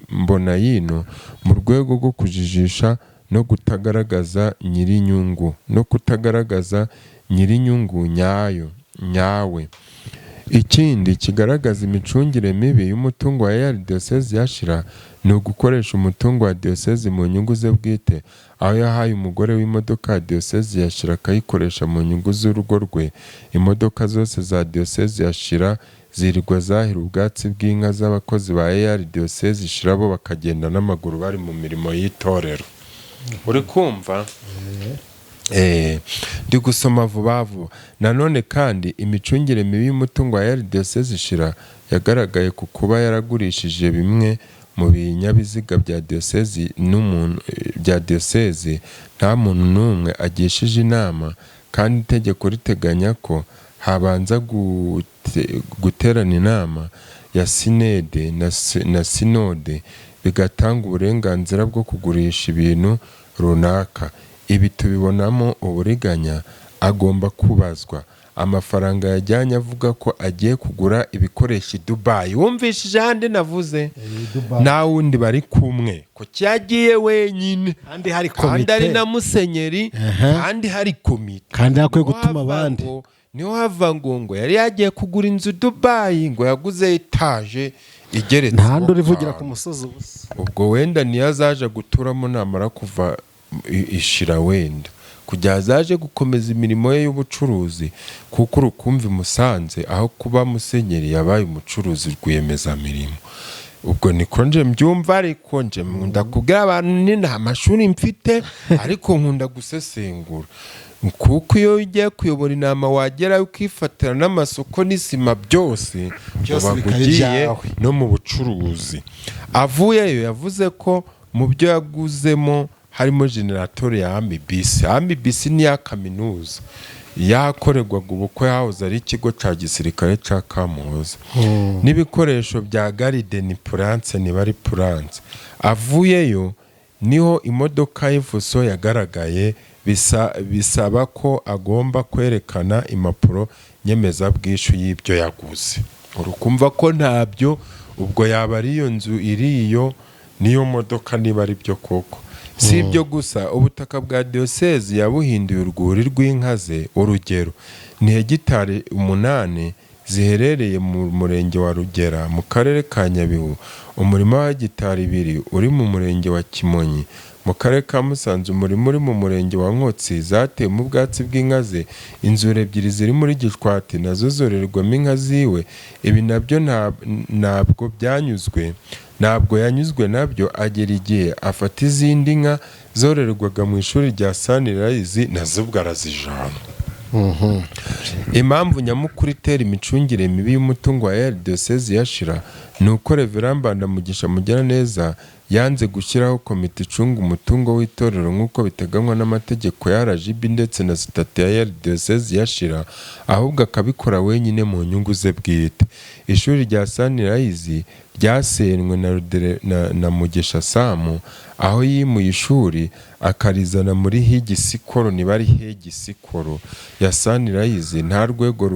Mbonayino, mu rwego rwo kujijisha no kutagaragaza nyirinyungu nyawe. Ikindi kigaragaza imicungire mibi y'umutungo wa AR Diocese ya Shira ni ugukoresha umutungo wa Diocese mu nyungu ze bwite, aho yahaye umugore w'imodoka ya Diocese ya Shira akayikoresha mu nyungu z'urugo rwe. Imodoka zose za Diocese ya Shira zirirwa zahira ubwatsi bw'inka z'abakozi ba AR Diocese Shira, bo bakagenda n'amaguru bari mu mirimo y'itorero. Uri kumva? Ndi gusoma vuba vuba. Nanone kandi imicungire mibi y'umutungo wa AR Diocese Shira yagaragaye ku kuba yaragurishije bimwe mu binyabiziga bya Diocese nta muntu n'umwe agishije inama, kandi itegeko riteganya ko habanza guterana inama ya Sinode na Sinode bigatanga uburenganzira bwo kugurisha ibintu runaka. Ibi tubibonamo uburiganya. Agomba kubazwa amafaranga yajyanye avuga ko agiye kugura ibikoresho i Dubai. Wumvishije ahandi navuze? Nta wundi bari kumwe, ko cyagiye wenyine, kandi hari kandi komite, ari na musenyeri, kandi hari komite, kandi hakwiye gutuma abandi. niho hava ngo yari yagiye kugura inzu Dubai, ngo yaguze etaje igeretse. Ntahandi urivugira ku musozi ubusa. Ubwo wenda niyo azaje guturamo namara kuva ishira, wenda kujya azaje gukomeza imirimo ye y'ubucuruzi, kuko urukumva Musanze aho kuba musenyeri yabaye umucuruzi rwiyemezamirimo. Ubwo niko nje mbyumva, ariko nje nkunda kubwira abantu ni nta mashuri mfite, ariko nkunda gusesengura, kuko iyo ugiye kuyobora inama wagera ukifatira n'amasoko n'isima byose ugiye no mu bucuruzi. Avuyeyo yavuze ko mu byo yaguzemo harimo generator ya Amibisi. Amibisi ni ya kaminuza yakorerwaga ubukwe, yahoze ari ikigo cya gisirikare cya Kamuhoza, n'ibikoresho bya Garden Plance niba ari Plance. Avuyeyo niho imodoka y'Ifuso yagaragaye, bisaba ko agomba kwerekana impapuro nyemezabwishyu y'ibyo yaguze. Urukumva ko ntabyo, ubwo yaba ari iyo nzu iriyo niyo modoka niba ari byo koko. Si ibyo gusa, ubutaka bwa diyosezi yabuhinduye urwuri rw'inka ze. Urugero ni hegitari 8 ziherereye mu murenge wa Rugera mu karere ka Nyabihu, umurima wa hegitari 2 uri mu murenge wa Kimonyi mu karere ka Musanze, umurima uri mu murenge wa Nkotsi zatewe mu bwatsi bw'inka ze, inzuri 2 ziri muri Gishwati nazo zorerwamo inka ziwe. Ibi nabyo ntabwo byanyuzwe, ntabwo yanyuzwe nabyo, agera igihe afata izindi nka zorerwaga mu ishuri rya Sunrise nazo bwarazijana. Impamvu nyamukuru itera imicungire mibi y'umutungo wa Diyosezi ya Shira ni uko Reverend Mbandamugisha Mugiraneza yanze gushyiraho komite icunga umutungo w'itorero nk'uko biteganywa n'amategeko ya RGB ndetse na sitati ya Diyosezi ya Shira, ahubwo akabikora wenyine mu nyungu ze bwite. Ishuri rya Sunrise ryasenywe na Mugisha Samu, aho yimuye ishuri akarizana muri Higisikoro, niba ari Hegisikoro ya Sunrise. Nta rwego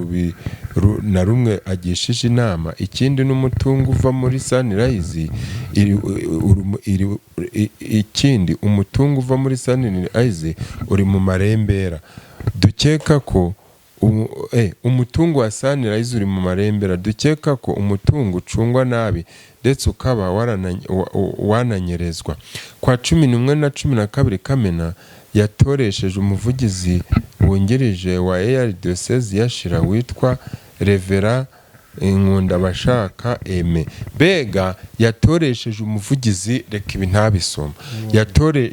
na rumwe agishije inama. Ikindi n'umutungo uva muri Sunrise, umutungo uva muri Sunrise uri mu marembera. Dukeka ko umutungo wa Sunrise uri mu marembera. Dukeka ko umutungo ucungwa nabi ndetse ukaba wananyerezwa. Kwa 11 na 12 Kamena yatoresheje umuvugizi wungirije wa Diyosezi ya Shira witwa Reverend Nkundabashaka Aime. Bega yatoresheje umuvugizi, reka ibi ntabisoma,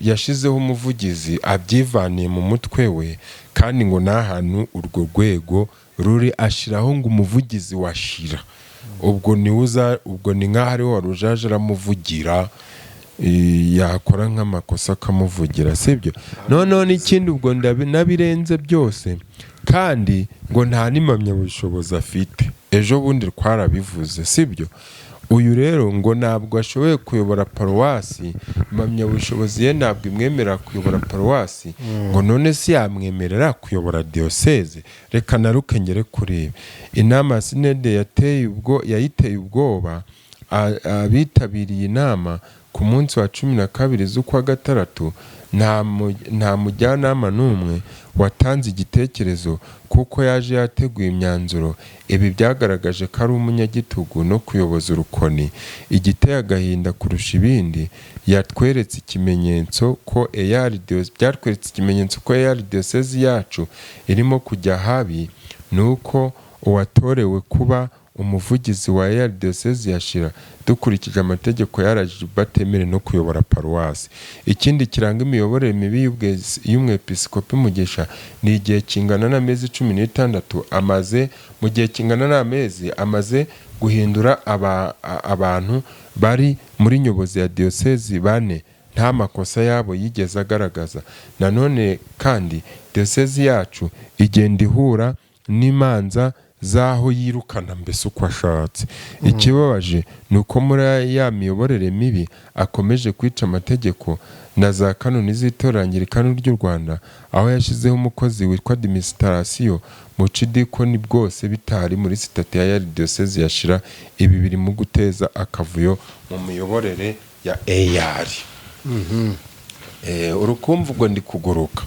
yashizeho umuvugizi abyivaniye mu mutwe we, kandi ngo n'ahantu urwo rwego ruri ashiraho ngo umuvugizi wa Shira. Ubwo ni nk'aho ariho warujaje aramuvugira, yakora nk'amakosa akamuvugira, sibyo? Noneho n'ikindi, ubwo nabirenze byose, kandi ngo nta n'impamyabushobozi afite. Ejo bundi twarabivuze, sibyo? Uyu rero ngo ntabwo ashoboye kuyobora paruwasi, impamyabushobozi ye ntabwo imwemerera kuyobora paruwasi, ngo none si yamwemerera kuyobora diyoseze. Reka naruke ngere kureba inama ya sinede yayiteye ubwoba abitabiriye inama ku munsi wa 12 z'ukwa gatandatu. Nta mujyanama n'umwe watanze igitekerezo, kuko yaje yateguye imyanzuro. Ibi byagaragaje ko ari umunyagitugu no kuyoboza urukoni. Igiteye agahinda kurusha ibindi, byatweretse ikimenyetso ko Diyosezi yacu irimo kujya habi, nuko uwatorewe kuba umuvugizi wa Diyosezi ya Shira dukurikije amategeko yaraje batemere no kuyobora paruwasi. Ikindi kiranga imiyoborere mibi y'umwepiskopi Mugisha ni igihe kingana n'amezi 16 mu gihe kingana n'amezi amaze guhindura abantu bari muri nyobozi ya diyosezi 4, nta makosa yabo yigeze agaragaza. Nanone kandi diyosezi yacu igenda ihura n'imanza z'aho yirukana mbese uko ashatse. Ikibabaje ni uko muri ya miyoborere mibi akomeje kwica amategeko na za kanoni z'itorero Anglikani ry'u Rwanda, aho yashyizeho umukozi witwa administration mu cidikoni bwose bitari muri sitati ya diyosezi ya Shyira. Ibi birimo guteza akavuyo mu miyoborere ya AR. Urukumva ubwo ndi kuguruka.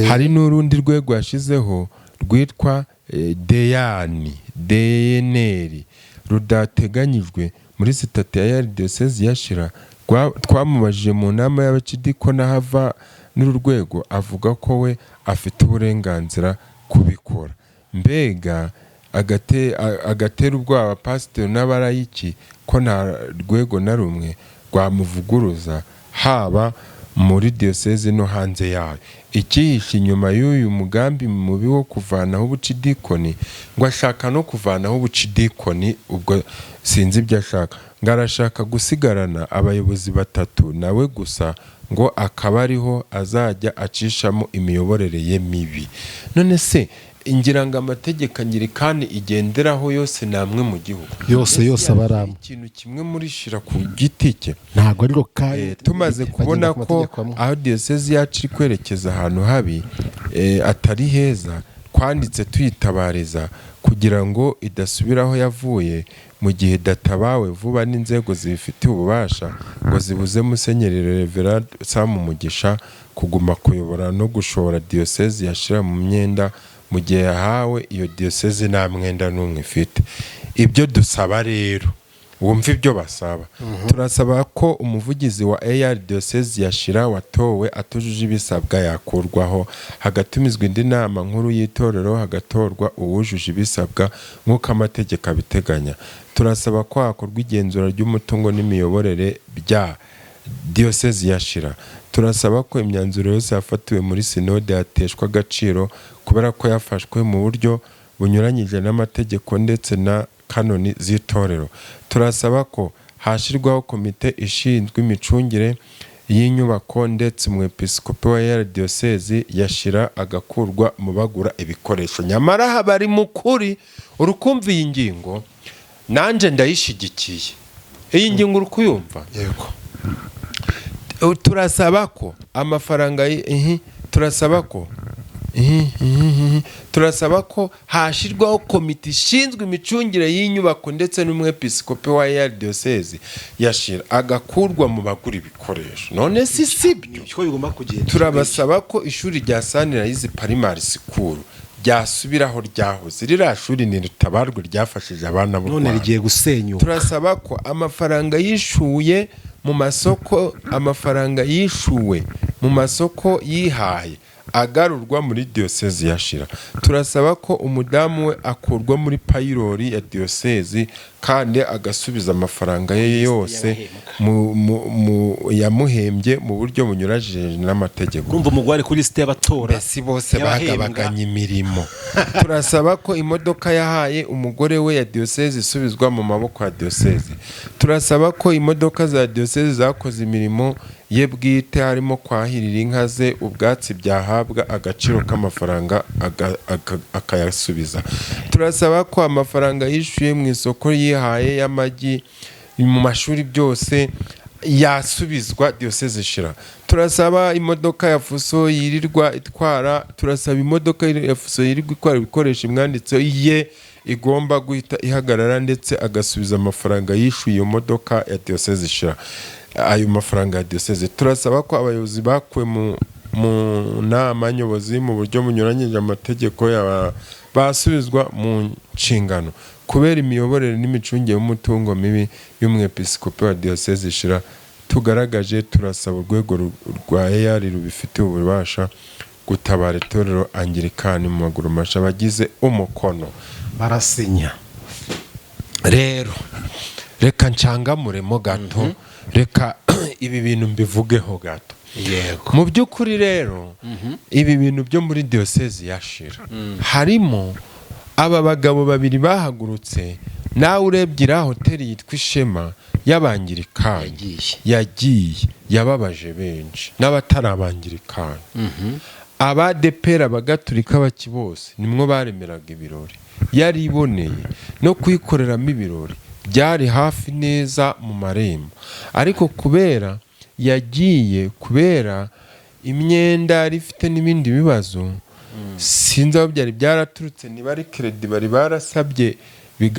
Hari n'urundi rwego yashyizeho rwitwa DNR rudateganyijwe muri sitati ya diyosezi ya Shyira. Twamubajije mu nama y'abacidikoni hava n'urwego, avuga ko we afite uburenganzira kubikora. Mbega agatera ubwoba abapasiteri n'abarayiki ko nta rwego na rumwe rwamuvuguruza, haba muri diyosezi no hanze yayo. Ikihishe inyuma y'uyu mugambi mubi wo kuvanaho ubucidikoni, ngo ashaka no kuvanaho ubucidikoni, ubwo sinzi ibyo ashaka, ngo arashaka gusigarana abayobozi 3 nawe gusa, ngo akaba ariho azajya acishamo imiyoborere ye mibi. None se ingira ngo amategeko Anglikani igenderaho yose namwe mu gihugu yose abarama ikintu kimwe muri Shyira ku giti cye, ntago ari lokali. Tumaze kubona ko aho diyosezi yacu iri kwerekeza ahantu habi, atari heza, twanditse tuyitabariza kugira ngo idasubiraho yavuye, mu gihe databawe vuba n'inzego zibifitiye ububasha ngo zibuze Musenyeri Reverend Sam Mugisha kuguma kuyobora no gushora diyosezi ya Shyira mu myenda, mu gihe yahawe iyo diyosezi nta mwenda n'umwe ifite. Ibyo dusaba rero, wumva ibyo basaba. Turasaba ko umuvugizi wa AR diyosezi ya Shyira watowe atujuje ibisabwa yakurwaho, hagatumizwa indi nama nkuru y'itorero, hagatorwa uwujuje ibisabwa nk'uko amategeko abiteganya. Turasaba ko hakorwa igenzura ry'umutungo n'imiyoborere bya diyosezi ya Shyira. Turasaba ko imyanzuro yose yafatiwe muri sinode yateshwa agaciro kubera ko yafashwe mu buryo bunyuranyije n'amategeko ndetse na kanoni z'itorero. Turasaba ko hashyirwaho komite ishinzwe imicungire y'inyubako ndetse umwepiskopi wa diyosezi ya Shyira agakurwa mu bagura ibikoresho. Nyamara haba ari mukuri. Urukumva iyi ngingo nanje ndayishigikiye. Iyi ngingo urukuyumva? Yego. Turasaba ko amafaranga turasaba ko hashirwaho komite ishinzwe imicungire y'inyubako ndetse n'umwepiskopi wa diyosezi ya Shyira agakurwa mu bagura ibikoresho. None sibyo turabasaba ko ishuri rya Sunrise Primary School ryasubiraho ryahoze. Ririya shuri ni rutabarwe ryafashije abana b'u Rwanda, none rigiye gusenyuka. Turasaba ko amafaranga yishuye mu masoko yihaye agarurwa muri diyosezi ya Shyira. Turasaba ko umudamu we akurwa muri payirori ya diyosezi kandi agasubiza amafaranga ye yose yamuhembye mu buryo bunyuranyije n'amategeko. Urumva umugore kuri liste y'abatora, si bose bagabaganya imirimo. Turasaba ko imodoka yahaye umugore we ya diyosezi isubizwa mu maboko ya diyosezi. Turasaba ko imodoka za diyosezi zakoze imirimo ye bwite, harimo kwahirira inka ze ubwatsi, byahabwa agaciro k'amafaranga akayasubiza. Turasaba ko amafaranga yishyuye mu isoko yihaye y'amagi mu mashuri byose yasubizwa diyosezi Shyira. Turasaba imodoka ya fuso yirirwa itwara, turasaba imodoka ya fuso yirirwa itwara ibikoresho imwanditseho ye igomba guhita ihagarara, ndetse agasubiza amafaranga yishyuye iyo modoka ya diyosezi Shyira. Ayo mafaranga ya diyosezi. Turasaba ko abayobozi bakuwe mu nama nyobozi mu buryo bunyuranyije amategeko basubizwa mu nshingano kubera imiyoborere n'imicungire y'umutungo mibi y'umwepiskopi wa diyosezi Shyira tugaragaje. Turasaba urwego rwa AR rubifitiye ububasha gutabara itorero Anglikani mu maguru masha. Bagize umukono barasinya. Rero reka ncangamuremo gato, reka ibi bintu mbivugeho gato. Yego. Mu by'ukuri rero ibi bintu byo muri diyosezi ya Shyira harimo aba bagabo babiri bahagurutse. Nawe urebye iriya hoteli yitwa Ishema y'Abanglikani yagiye yababaje benshi n'abatari Abanglikani. abadepera abagatulika baki bose nimwo baremeraga ibirori, yari iboneye no kuyikoreramo ibirori byari hafi neza mu marembo. Ariko kubera yagiye, kubera imyenda yari ifite n'ibindi bibazo, sinzi aho byari byaraturutse, niba ari kredi bari barasabye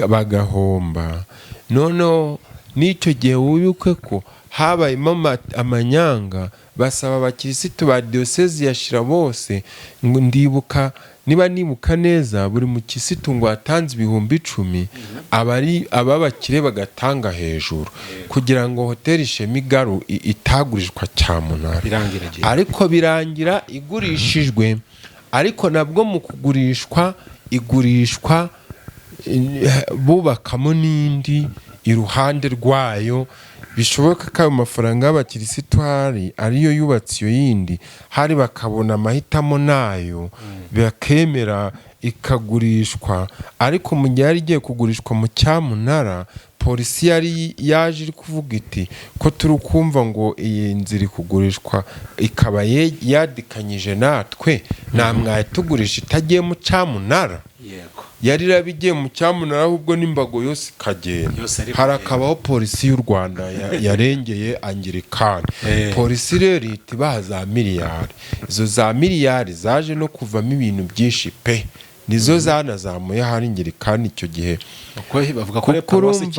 bagahomba. Noneho n'icyo gihe wibuke ko habayemo amanyanga, basaba abakirisitu ba diyosezi ya Shyira bose, ngo ndibuka, niba nibuka neza, buri mukirisitu ngo atanze 10,000, ababakire bagatanga hejuru, kugira ngo hoteli Ishema Igaru itagurishwa cyamunara. Ariko birangira igurishijwe, ariko nabwo mu kugurishwa igurishwa bubakamo n'indi iruhande rwayo. Bishoboka ko ayo mafaranga y'abakirisitu hari ariyo yubatse iyo yindi, hari bakabona amahitamo nayo bakemera ikagurishwa. Ariko mu gihe yari igiye kugurishwa mu cyamunara, polisi yari yaje iri kuvuga iti ko turi kumva ngo iyi nzu iri kugurishwa ikaba yadikanyije natwe, namwaye tugurisha itagiye mu cyamunara. Yari irabigiye mu cyamunara, ahubwo n'imbago yose ikagenda. Harakabaho polisi y'u Rwanda yarengeye Anglikani. Polisi rero iti baha za miliyari. Izo za miliyari zaje no kuvamo ibintu byinshi pe, nizo zanazamuye hari Anglikani icyo gihe. Bavuga ko paruwasi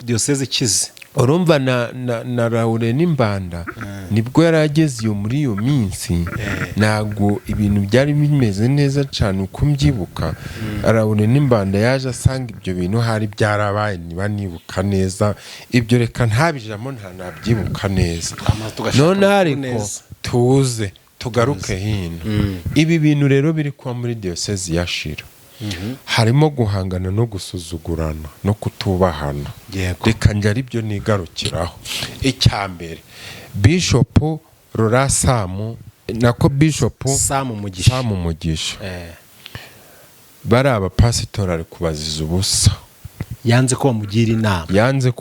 diyoseze ikize. Urumva na Laure Nimbanda nibwo yari ageze iyo muri iyo minsi, ntabwo ibintu byari bimeze neza cyane uko mbyibuka. Laure Nimbanda yaje asanga ibyo bintu hari byarabaye, niba nibuka neza. Ibyo reka ntabijamo, ntabyibuka neza. None ariko tuze tugaruke hino. Ibi bintu rero biri kuba muri diyosezi ya Shyira, harimo guhangana no gusuzugurana no kutubahana. Reka njye ari byo nigarukiraho. Icyambere, Bishop Laurent Samu nako Bishop Samu Mugisha, bari abapasitori ari kubaziza ubusa. Yanze ko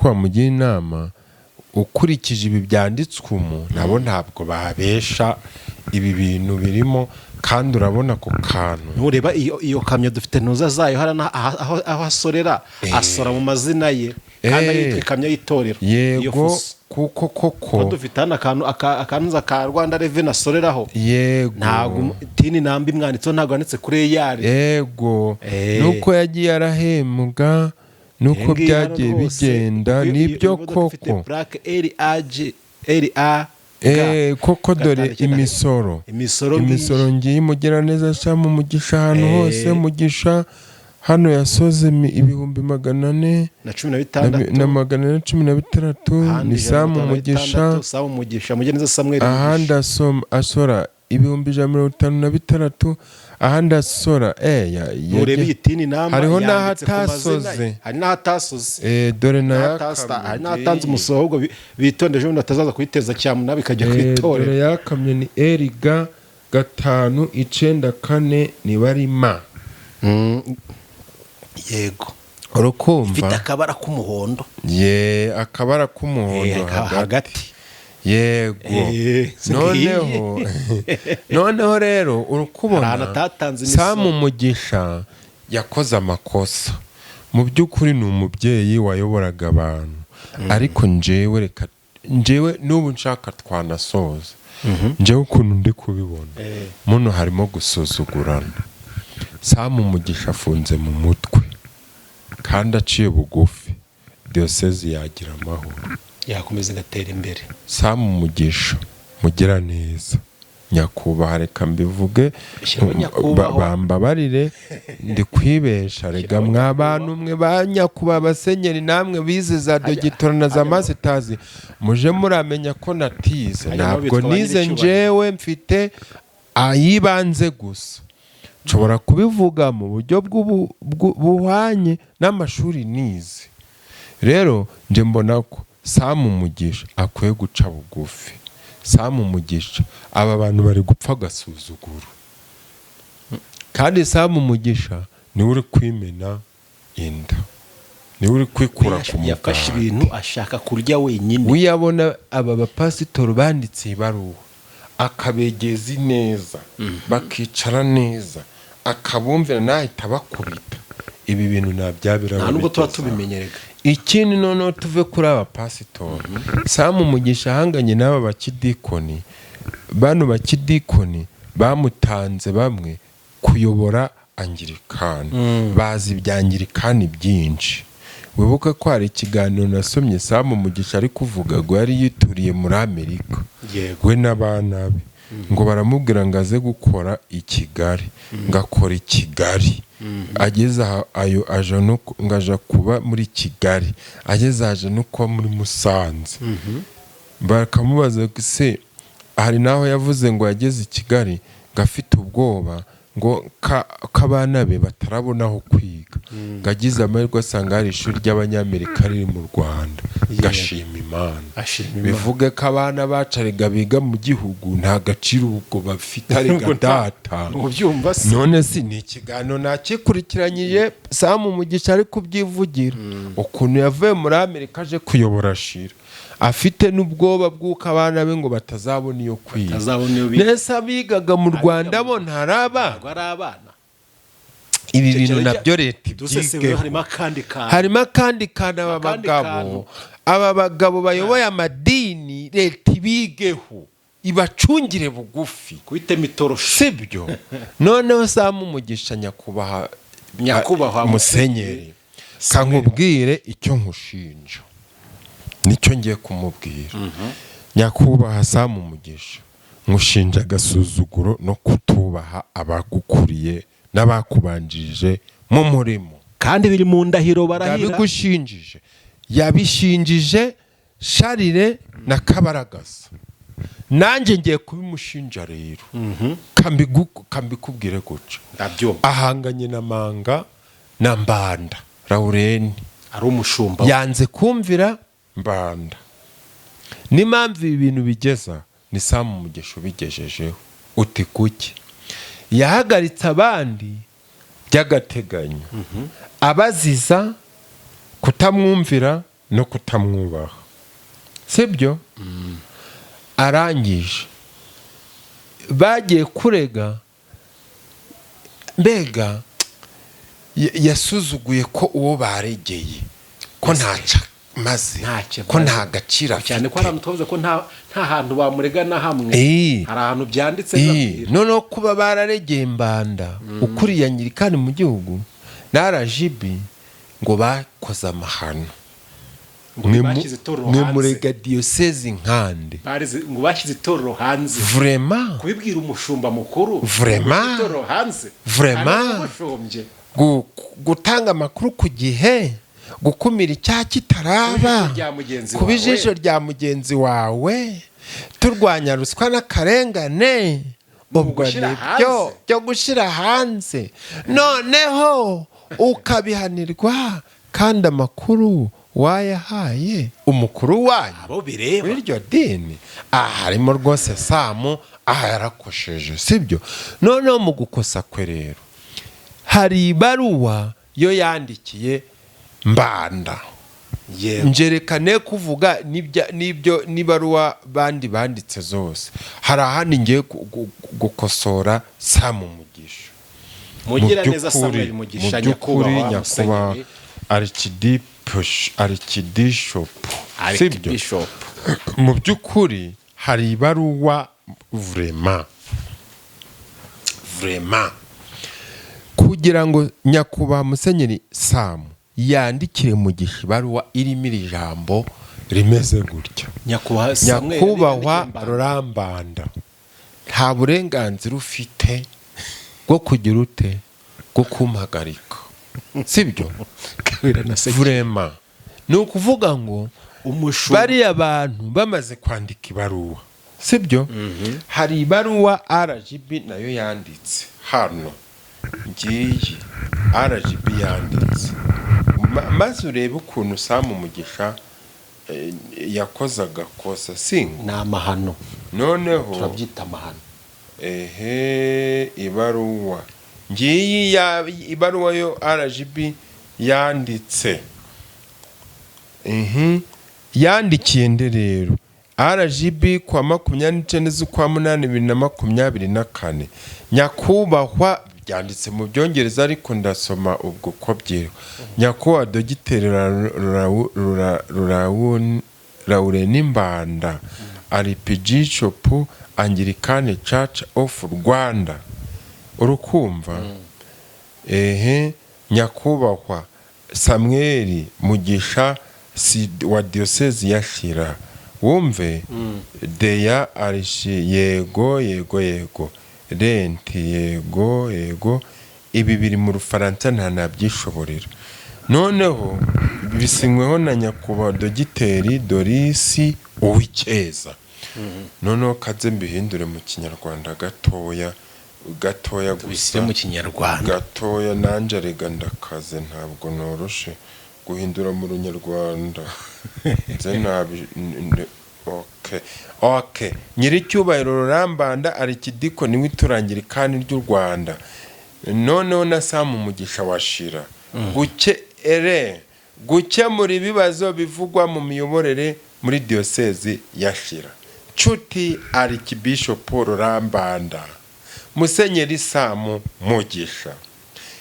bamugira inama. Ukurikije ibi byanditswe nabo ntabwo babesha ibi bintu birimo, kandi urabona ko kantu ntureba iyo kamyo dufite ntuza zayo hari aho asorera, asora mu mazina ye, kandi yitwa ikamyo y'itorero. Yego, kuko koko dufite hano akantuza ka Rwanda Revenue asoreraho. Yego, ntabwo tini namba imwanditseho, ntabwo yanditse kuri yari. Yego, nuko yagiye arahembwa, nuko byagiye bigenda, nibyo koko. Koko dore imisoro ngiye imugira neza cyane. Mugisha ahantu hose, Mugisha hano yasoze 416 ni Samu Mugisha. Ahandi asora 156, ahandi asora hariho n'ahatasoze. Dore hari n'ahatanze umusoro, ahubwo bitondeje ubundi batazaza kuyiteza cyamunara bikajya ku itorero. Dore yakamye ni Eriga 594 niba ari ma. Yego, urukumva ifite akabara k'umuhondo. Akabara k'umuhondo hagati. Yego, noneho rero urukubona Samu Mugisha yakoze amakosa. Mu by'ukuri ni umubyeyi wayoboraga abantu, ariko njyewe n'ubu nshaka twanasoza. Njyewe ukuntu ndi kubibona muno harimo gusuzugurana. Samu Mugisha afunze mu mutwe kandi aciye bugufi, diyosezi yagira amahoro, yakomeza igatera imbere. Samu Mugisha mugira neza, nyakubahwa, reka mbivuge bambabarire ndi kwibesha. Rega mw'abantu mwe ba nyakubahwa abasenyeri, namwe bize za dogitora na za masitazi, muje muramenya ko natize. Ntabwo nize njyewe, mfite ayibanze gusa. Nshobora kubivuga mu buryo buhwanye n'amashuri nize. Rero nje mbona ko Samu Mugisha akwiye guca bugufi. Samu Mugisha, aba bantu bari gupfa agasuzuguro, kandi Samu Mugisha niwe uri kwimena inda, niwe uri kwikura ku muganga. Yafashe ibintu ashaka kurya wenyine. Wiyabona aba bapasitori banditse ibaruwa, akabegeza neza bakicara neza akabumvira nahita bakubita ibi bintu nabyabira nta nubwo tuba tubimenyerega. ikindi noneho tuve kuri aba pasitori Samu Mugisha ahanganye n'aba bakidikoni bano bakidikoni bamutanze bamwe kuyobora angirikani bazi ibya angirikani byinshi. Wibuke ko hari ikiganiro nasomye Samu Mugisha ari kuvuga ngo yari yituriye muri Amerika we n'abana be ngo baramubwira ngo aze gukora i Kigali ngakora i Kigali ageze ayo aje no ngaja kuba muri Kigali ageze aje no kuba muri Musanze bakamubaza se hari naho yavuze ngo yageze i Kigali gafite ubwoba ngo kabana be batarabonaho kwiga ngagize amahirwe asanga hari ishuri ry'abanyamerika riri mu Rwanda gashima Imana bivuge ko abana bacariga biga mu gihugu nta gaciro ubwo bafite ariko data none si ni ikiganiro nakikurikiranyije Samu Mugisha ari kubyivugira ukuntu yavuye muri Amerika aje kuyobora shira afite n'ubwoba bw'uko abana be ngo batazabona iyo kwiga nese abigaga mu Rwanda bo ntaraba ibi bintu nabyo leta ibyigeho harimo akandi kana aba bagabo bayoboye amadini leta ibigeho ibacungire bugufi kubitema itoroshi sibyo noneho Samu Mugisha nyakubahwa musenyeri kankubwire icyo nkushinja nicyo ngiye kumubwira nyakubahwa Samu Mugisha nkushinja agasuzuguro no kutubaha abagukuriye n'abakubanjirije mu murimo kandi biri mu ndahiro barahira yabigushinjije yabishinjije Sharire na Kabaragasa nanjye ngiye kubimushinja rero kambikubwire guca ahanganye na Manga na Mbanda Laureni ari umushumba yanze kumvira Mbanda n'impamvu ibi bintu bigeza ni Samu Mugisha ubigejejeho uti kuki yahagaritse abandi by'agateganyo abaziza kutamwumvira no kutamwubaha sibyo arangije bagiye kurega mbega yasuzuguye ko uwo baregeye ko ntaca maze ko nta gaciro cyane ko aramutoza ko nta hantu bamurega na hamwe hari ahantu byanditse noneho kuba bararegeye Mbanda ukuriye angirikani mu gihugu na RGB ngo bakoze amahano mwe murega diyosezi nkande ngo bashyize itorero hanze vraiment kubibwira umushumba mukuru vraiment itorero hanze gutanga amakuru ku gihe gukumira icyaha kitaraba kuba ijisho rya mugenzi wawe turwanya ruswa n'akarengane ubwo nibyo byo gushyira hanze noneho ukabihanirwa kandi amakuru wayahaye umukuru wanyu w'iryo dini harimo rwose Samu yarakosheje sibyo noneho mu gukosa kwe rero hari ibaruwa yo yandikiye Mbanda njerekane kuvuga n'ibyo nibaruwa bandi banditse zose hari ahandi ngiye gukosora Samu Mugisha mugira neza Samuel Mugisha nyakubahwa Archbishop mu by'ukuri hari ibaruwa vraiment kugira ngo nyakubahwa Musenyeri Samu yandikire Mugisha ibaruwa irimo iri jambo rimeze gutya nyakubahwa Rurambanda nta burenganzira ufite bwo kugira ute bwo kumpagarika sibyo vraiment ni ukuvuga ngo bariya abantu bamaze kwandika ibaruwa sibyo hari ibaruwa RGB nayo yanditse hano ngiyi RGB yanditse maze urebe ukuntu Samu Mugisha yakoze agakosa singo ni amahano noneho turabyita amahano ibaruwa ngiyi ibaruwa yo RGB yanditse yandikiye nde rero RGB kwa 29 z'ukwa 8 2024. Nyakubahwa byanditse mu byongereza ariko ndasoma ubwo ko byero. Nyakubahwa Dogiteri Laurent Mbanda Archbishop Anglican Church of Rwanda. Urukumva? Nyakubahwa Samuel Mugisha wa diocese ya Shira. Wumve deya arishi yego renti yego ibi biri mu Rufaransa nta nabyishoborera. Noneho bisinyweho na nyakubahwa Dogiteri Dorisi Uwicyeza. Noneho kaze mbihindure mu Kinyarwanda gatoya gusa mu Kinyarwanda gatoya nanje rega ndakaze ntabwo noroshe guhindura mu Runyarwanda. Nze nabi okay nyiricyubahiro Rurambanda Arikidikoni w'Itorangirikani ry'u Rwanda. Noneho na Samu Mugisha washira gukemura ibibazo bivugwa mu miyoborere muri diocese ya Shira. Nshuti Archbishop Rurambanda Musenyeri Samu Mugisha,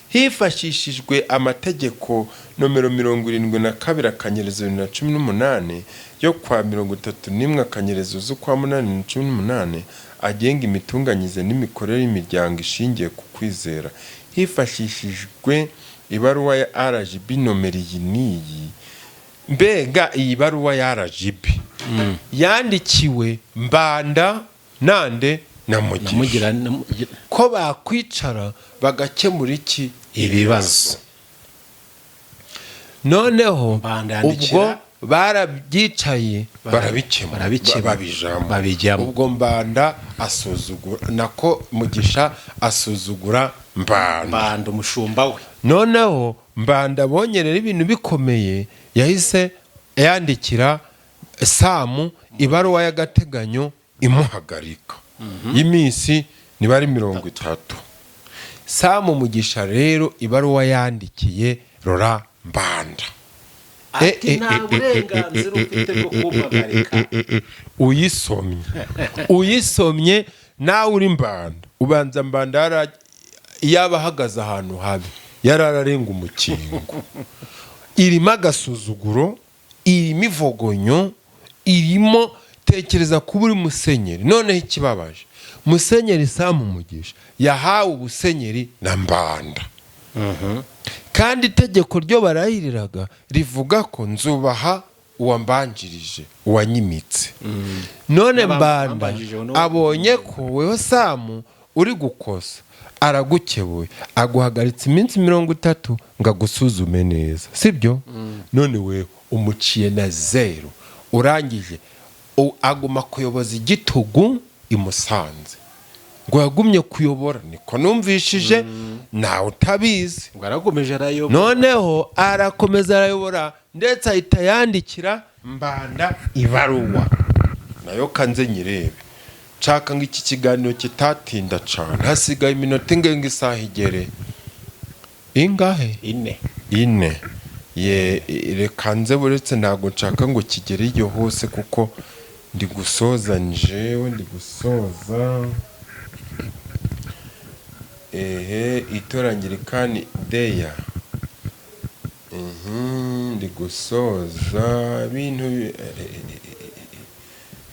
hifashishijwe amategeko nomero 72/2018 yo kwa 31/8/2018 agenga imitunganyirize n'imikorere y'imiryango ishingiye ku kwizera, hifashishijwe ibaruwa ya RGB nomero iyi. Mbega iyi baruwa ya RGB yandikiwe Mbanda nande na Mugisha ko bakwicara bagakemura iki ibibazo. Noneho ubwo barabyicaye barabikemura babijyamo. Ubwo Mbanda asuzugura nako Mugisha asuzugura Mbanda umushumba we. Noneho Mbanda bonyerera ibintu bikomeye, yahise yandikira Samu ibaruwa y'agateganyo imuhagarika y'imisi nibari 30. Samu Mugisha rero ibaruwa yandikiye Rurambanda ati nta burenganzira ufite bwo kumpagarika. Uyisomye nawe uri Mbanda ubanza Mbanda yaba ahagaze ahantu habi yarararenga umukingo. Irimo agasuzuguro, irimo ivogonyo, irimo tekereza kuba uri musenyeri. Noneho ikibabaje Musenyeri Samu Mugisha yahawe ubusenyeri na Mbanda. Kandi itegeko ryo barahiriraga rivuga ko nzubaha uwambanjirije uwanyimitse. None Mbanda abonye ko wewe Samu uri gukosa aragukebuye aguhagaritse iminsi 30 ngo agusuzume neza, sibyo? None wewe umuciye na 0 urangije aguma kuyoboza igitugu imusanze. Ngo yagumye kuyobora niko numvishije nawe utabizi. Ngo arakomeje arayobora. Noneho arakomeza arayobora ndetse ahita yandikira Mbanda ibaruwa nayo kanze nyirebe. Nshaka ngo iki kiganiro kitatinda cyane, hasigaye iminota ingenga isaha igere ingahe 4 reka nze buretse ntabwo nshaka ngo kigere iyo hose kuko ndi gusoza Itorangirikani deya ndi gusoza ibintu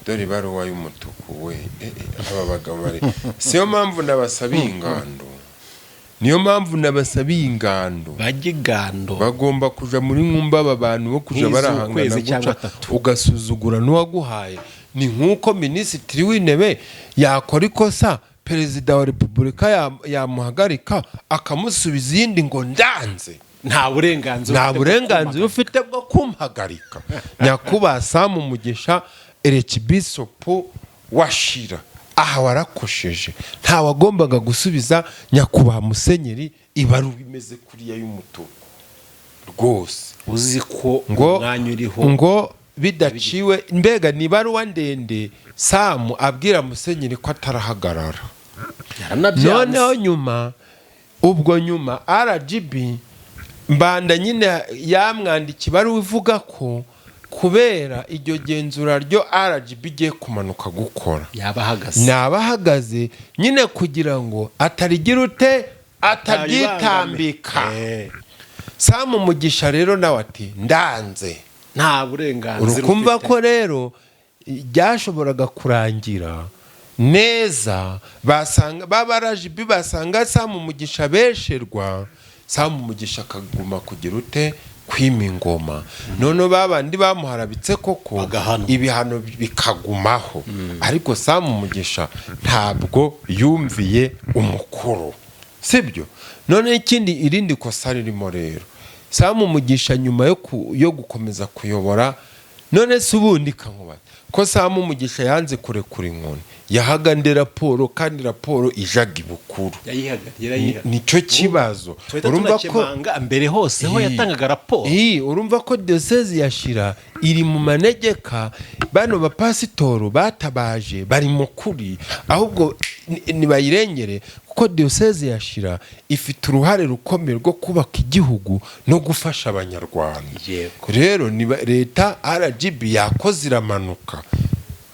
dore baruwa y'umutuku we aba bagabo bari siyo mpamvu nabasabiye ingando bagigando bagomba kuja muri nkumba aba bantu bo kuja barahangana guca ugasuzugura n'uwaguhaye. Ni nkuko minisitiri w'intebe yakora ikosa perezida wa repubulika yamuhagarika akamusubiza iyindi ngo ndanze. Nta burenganzira ufite bwo kumuhagarika. Nyakubahwa Samu Mugisha Archbishop wa Shira aha warakosheje, nta wagombaga gusubiza nyakubahwa musenyeri ibaruwa imeze kuriya y'umutuku rwose. Uzi ko umwanya uriho ngo bidaciwe. Mbega ni ibaruwa ndende Samu abwira musenyeri ko atarahagarara. Noneho nyuma RGB Mbanda nyine yamwandika ibaruwa ivuga ko kubera iryo genzura ryo RGB igiye kumanuka gukora yabahagaze nyine kugira ngo atarigira ute ataryitambika. Sam Mugisha rero nawe ati ndanze, nta burenganzira urukumva ko rero byashoboraga kurangira neza, basanga RGB basanga Sam Mugisha besherwa, Sam Mugisha akaguma kugira ute kwima ingoma, none babandi bamuharabitse koko ibihano bikagumaho. Ariko Sam Mugisha ntabwo yumviye umukuru, sibyo? None ikindi irindi kosa ririmo rero, Sam Mugisha nyuma yo gukomeza kuyobora, none se ubundi kankuba ko Sam Mugisha yanze kurekura inkoni, yahaga nde raporo, kandi raporo ijaga ibukuru, nicyo kibazo. Urumva ko mbere hose ho yatangaga raporo, urumva ko diocese ya Shira iri mu manegeka, bano bapasitoro batabaje bari mu kuri, ahubwo nibayirengere, kuko diocese ya Shira ifite uruhare rukomeye rwo kubaka igihugu no gufasha abanyarwanda. Rero leta RGB yakoze iramanuka.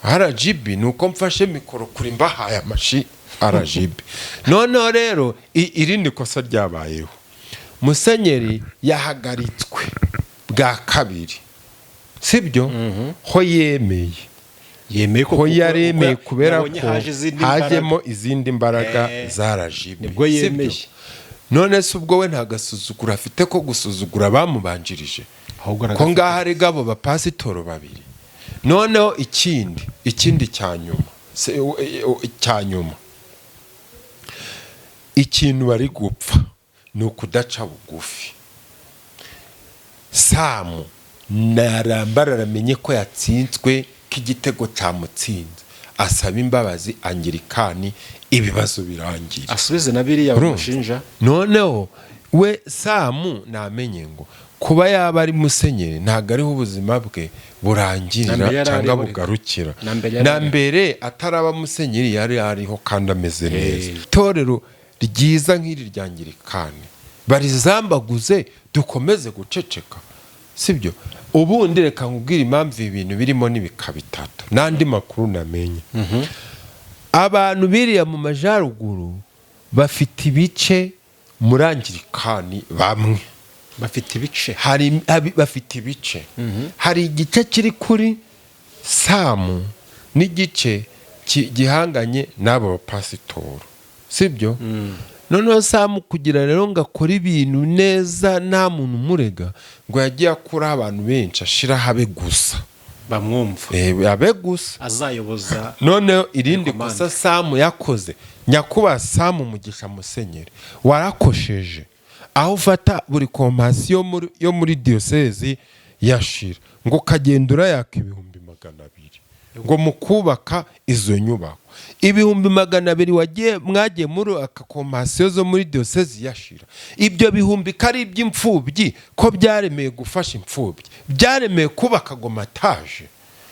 RGB nuko mfashe mikoro kuri mbahaye amashi RGB. Noneho rero irindi kosa ryabayeho, Musenyeri yahagaritswe bwa kabiri, sibyo? Ho yemeye ko yaremeye kubera ko hajemo izindi mbaraga za RGB, nibwo yemeye. None se ubwo we nta gasuzugura afite ko gusuzugura bamubanjirije, ko ngaha ari gabo bapasitoro babiri. Noneho ikindi cya nyuma ikintu bari gupfa ni ukudaca bugufi. Sam narambara aramenye ko yatsinzwe, k'igitego cyamutsinze, asaba imbabazi Anglikani, ibibazo birangira, asubize na biriya bamushinja. Noneho we Sam namenye ngo kuba yaba ari musenyeri ntabwo ariho ubuzima bwe burangirira cyangwa bugarukira. Na mbere ataraba musenyeri yari ariho kandi ameze neza. Itorero ryiza nk'iri rya Anglikani barizambaguze, dukomeze guceceka, sibyo? Ubundi reka nkubwire impamvu ibintu birimo n'ibika bitatu n'andi makuru namenye. Abantu biriya mu majaruguru bafite ibice muri Anglikani, bamwe bafite ibice, bafite ibice. Hari igice kiri kuri Sam n'igice gihanganye n'abo bapasitoro, sibyo? Noneho Sam kugira rero ngo akore ibintu neza nta muntu umurega, ngo yagiye akuraho abantu benshi, ashira habe gusa bamwumva, abe gusa azayoboza. Noneho irindi kosa Sam yakoze, nyakuba Sam Mugisha Musenyeri warakosheje, aho ufata buri kompasiyo yo muri diocese ya Shira ngo kagendura yaka 200,000 ngo mukubaka izo nyubako. 200,000 mwagiye muri akakompasiyo zo muri diocese ya Shira, ibyo bihumbi kari iby'imfubyi, ko byaremeye gufasha imfubyi, byaremeye kubaka gomataje.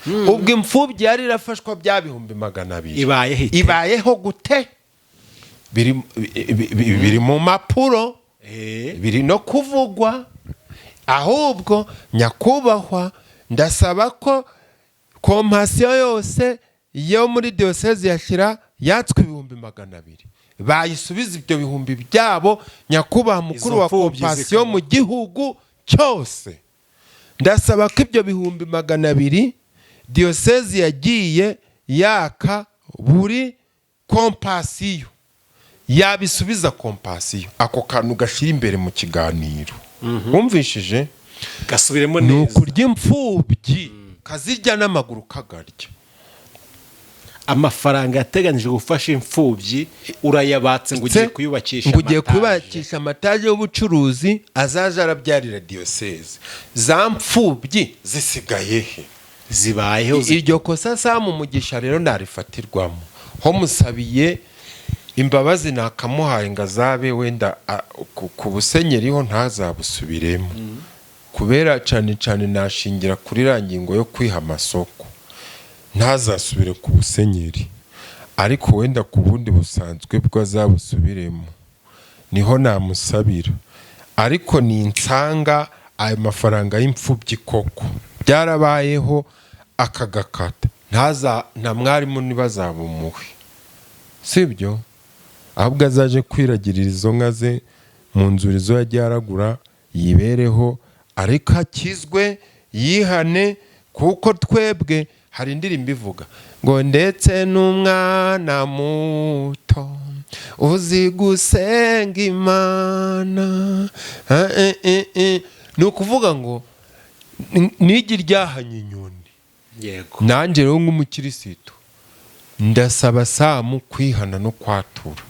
Ubwo imfubyi yari irafashwa bya 200,000 ibayeho gute? Biri mu mapuro, biri no kuvugwa. Ahubwo nyakubahwa, ndasaba ko kompasiyo yose yo muri diocese ya Shira yatswe 200,000 bayisubiza ibyo bihumbi byabo, nyakubahwa mukuru wa kompasiyo mu gihugu cyose. Ndasaba ko ibyo 200,000 diocese yagiye yaka buri kompasiyo yabisubiza kompasiyo. Ako kantu gashira imbere mu kiganiro, wumvishije? Gasubiremo neza. Nukurya imfubyi kazirya n'amaguru kagarya. Amafaranga yateganijwe gufasha imfubyi urayabatse ngo ugiye kuyubakisha amataje y'ubucuruzi azaje arabyarira diocese. Za mfubyi zisigaye he? Zibayeho. Iryo kosa Sam Mugisha rero narifatirwamo, ho musabiye imbabazi nakamuhaye ngo azabe wenda ku busenyeri ho ntazabusubiremo, kubera cyane nashingira kuri rangingo yo kwiha amasoko, ntazasubire ku busenyeri, ariko wenda ku bundi busanzwe bwo azabusubiremo, niho namusabira. Ariko ni insanga ayo mafaranga y'imfubyi koko byarabayeho akagakata nta mwarimu ntibazaba umuhe, sibyo? ahubwo azaje kwiragirira izo nka ze mu nzuri zo yagiye aragura yibereho, ariko akizwe yihane, kuko twebwe hari indirimbo ivuga ngo ndetse n'umwana muto uzi gusenga Imana. Ni ukuvuga ngo n'igi ryahanye inyoni. yego nanjye rero nk'umukirisitu ndasaba Samu kwihana no kwatura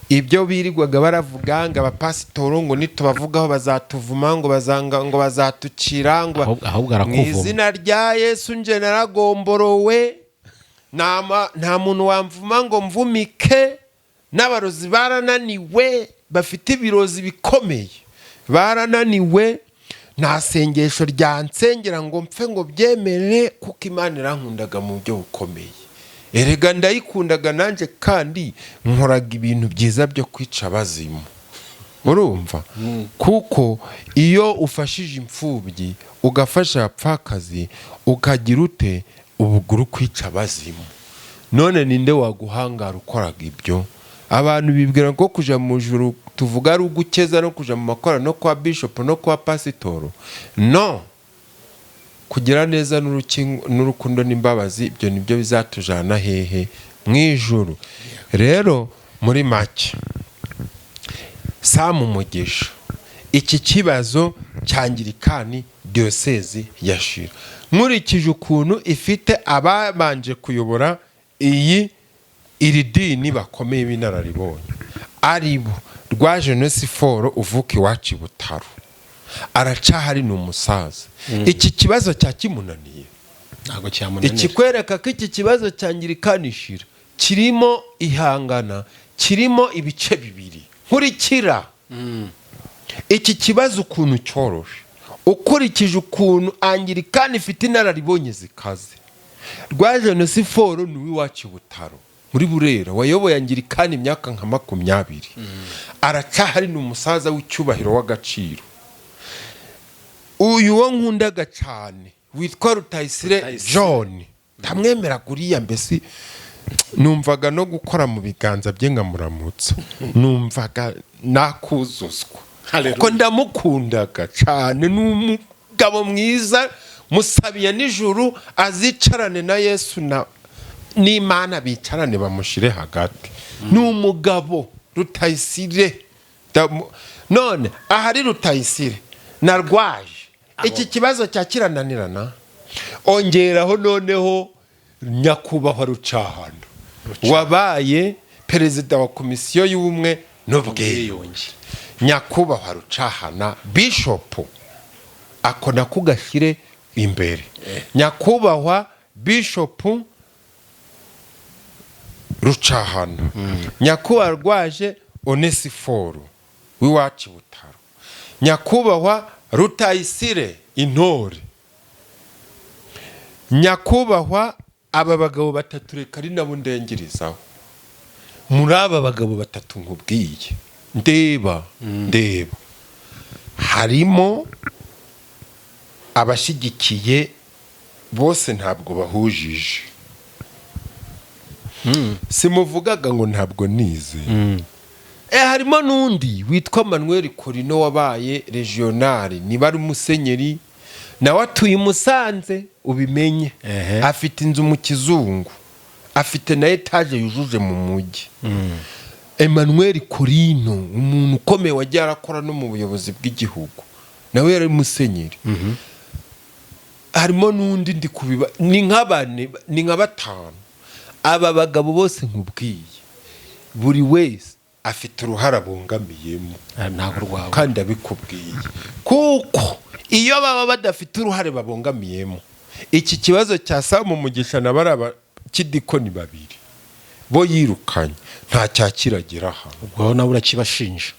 ibyo birirwaga baravuga ngo abapasitoro ngo nitubavugaho bazatuvuma, ngo bazatucira, ngo ahubwo mu izina rya Yesu nje naragomborowe, nta muntu wamvuma ngo mvumike, n'abarozi barananiwe, bafite ibirozi bikomeye barananiwe, nta sengesho ryansengera ngo mpfe ngo byemere, kuko Imana irankundaga mu buryo bukomeye. Erega ndayikundaga nanjye kandi nkoraga ibintu byiza byo kwica abazimu, urumva? kuko iyo ufashije imfubyi ugafasha abapfakazi ukagira ute ubuguru kwica abazimu, none ninde waguhangara ukoraga ibyo? Abantu bibwira ko kuja mu ijuru tuvuga ari ugukeza no kuja mu makorano no kwa bishop no kwa pasitoro. No, kugira neza n'urukundo n'imbabazi, ibyo nibyo bizatujana hehe? mu ijuru. Rero muri make Samu Mugisha, iki kibazo cyangirikani diocese ya Shira, nkurikije ukuntu ifite ababanje kuyobora iri dini bakomeye b'inararibonye, aribo Rwaje Onesiforo uvuka iwacu i Butaro, aracahari ni umusaza. Iki kibazo cyakimunaniye, ntabwo cyamunaniye. ikikwereka ko iki kibazo cyangirikani Shira kirimo ihangana, kirimo ibice bibiri. Nkurikira iki kibazo ukuntu cyoroshe, ukurikije ukuntu angirikani ifite inararibonye zikaze. Rwaje Onesiforo ni uw'iwacu i Butaro muri Burera, wayoboye angirikani imyaka nka 20. aracahari ni umusaza w'icyubahiro w'agaciro. Uyu wo nkundaga cyane witwa Rutayisire John, ndamwemera kuriya, mbese numvaga no gukora mu biganza bye nkamuramutsa, numvaga nakuzuzwa kuko ndamukundaga cyane. Ni umugabo mwiza, musabiye n'ijuru azicarane na Yesu n'Imana, bicarane bamushire hagati. Ni umugabo Rutayisire. None ahari Rutayisire na Rwaje, iki kibazo cyakirananirana, ongeraho noneho nyakubahwa Rucahana wabaye perezida wa komisiyo y'ubumwe n'ubwiyunge, nyakubahwa Rucahana bishop, ako nako gashyire imbere. nyakubahwa bishop Rucahana, nyakubahwa Rwaje Onesiforo w'iwacu Butaro, nyakubahwa Rutayisire intore, nyakubahwa aba bagabo batatu reka ari nabo ndengerizaho. Muri aba bagabo batatu nkubwiye, ndeba harimo abashyigikiye bose, ntabwo bahujije. simuvugaga ngo ntabwo nize. Harimo n'undi witwa Manuel Corino wabaye regional, niba ari umusenyeri, nawe atuye Musanze ubimenye. Afite inzu mu Kizungu, afite na etage yujuje mu mujyi. Emmanuel Corino, umuntu ukomeye wagiye arakora no mu buyobozi bw'igihugu, nawe yari umusenyeri. Harimo n'undi ndi kubiba, ni nka batanu. Aba bagabo bose nkubwiye, buri wese afite uruhara abongamiyemo, kandi abikubwiye, kuko iyo baba badafite uruhare babongamiyemo, iki kibazo cya Samu Mugisha na bari abakidikoni babiri bo yirukanye nta cyakiragira hano. ubwo nawe urakibashinja?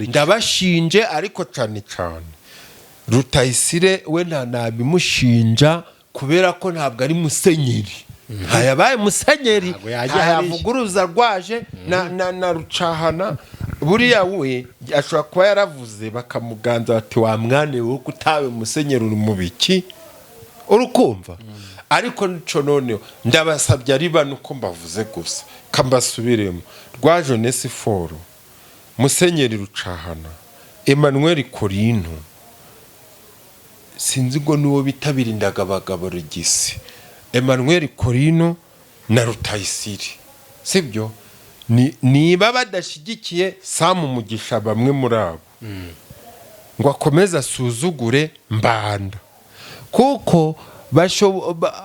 ndabashinje, ariko cyane Rutayisire we nabimushinja, kubera ko ntabwo ari musenyeri. ntayabaye musenyeri, ntayavuguruza Rwaje na Rucahana, buriya we ashobora kuba yaravuze bakamuganza bati wa mwane wowe utawe musenyeri uri mu biki urukumva ariko nico noneho ndabasabye ari bano uko mbavuze gusa kambasubiremo rwa Jeunesse Foro musenyeri Rucahana Emmanuel Korinto sinzi ngo nuwo bitabirindaga abagabo regisi Emmanuel Korinto na Rutayisire sibyo niba badashigikiye Samu Mugisha bamwe muri abo ngo akomeze asuzugure Mbanda kuko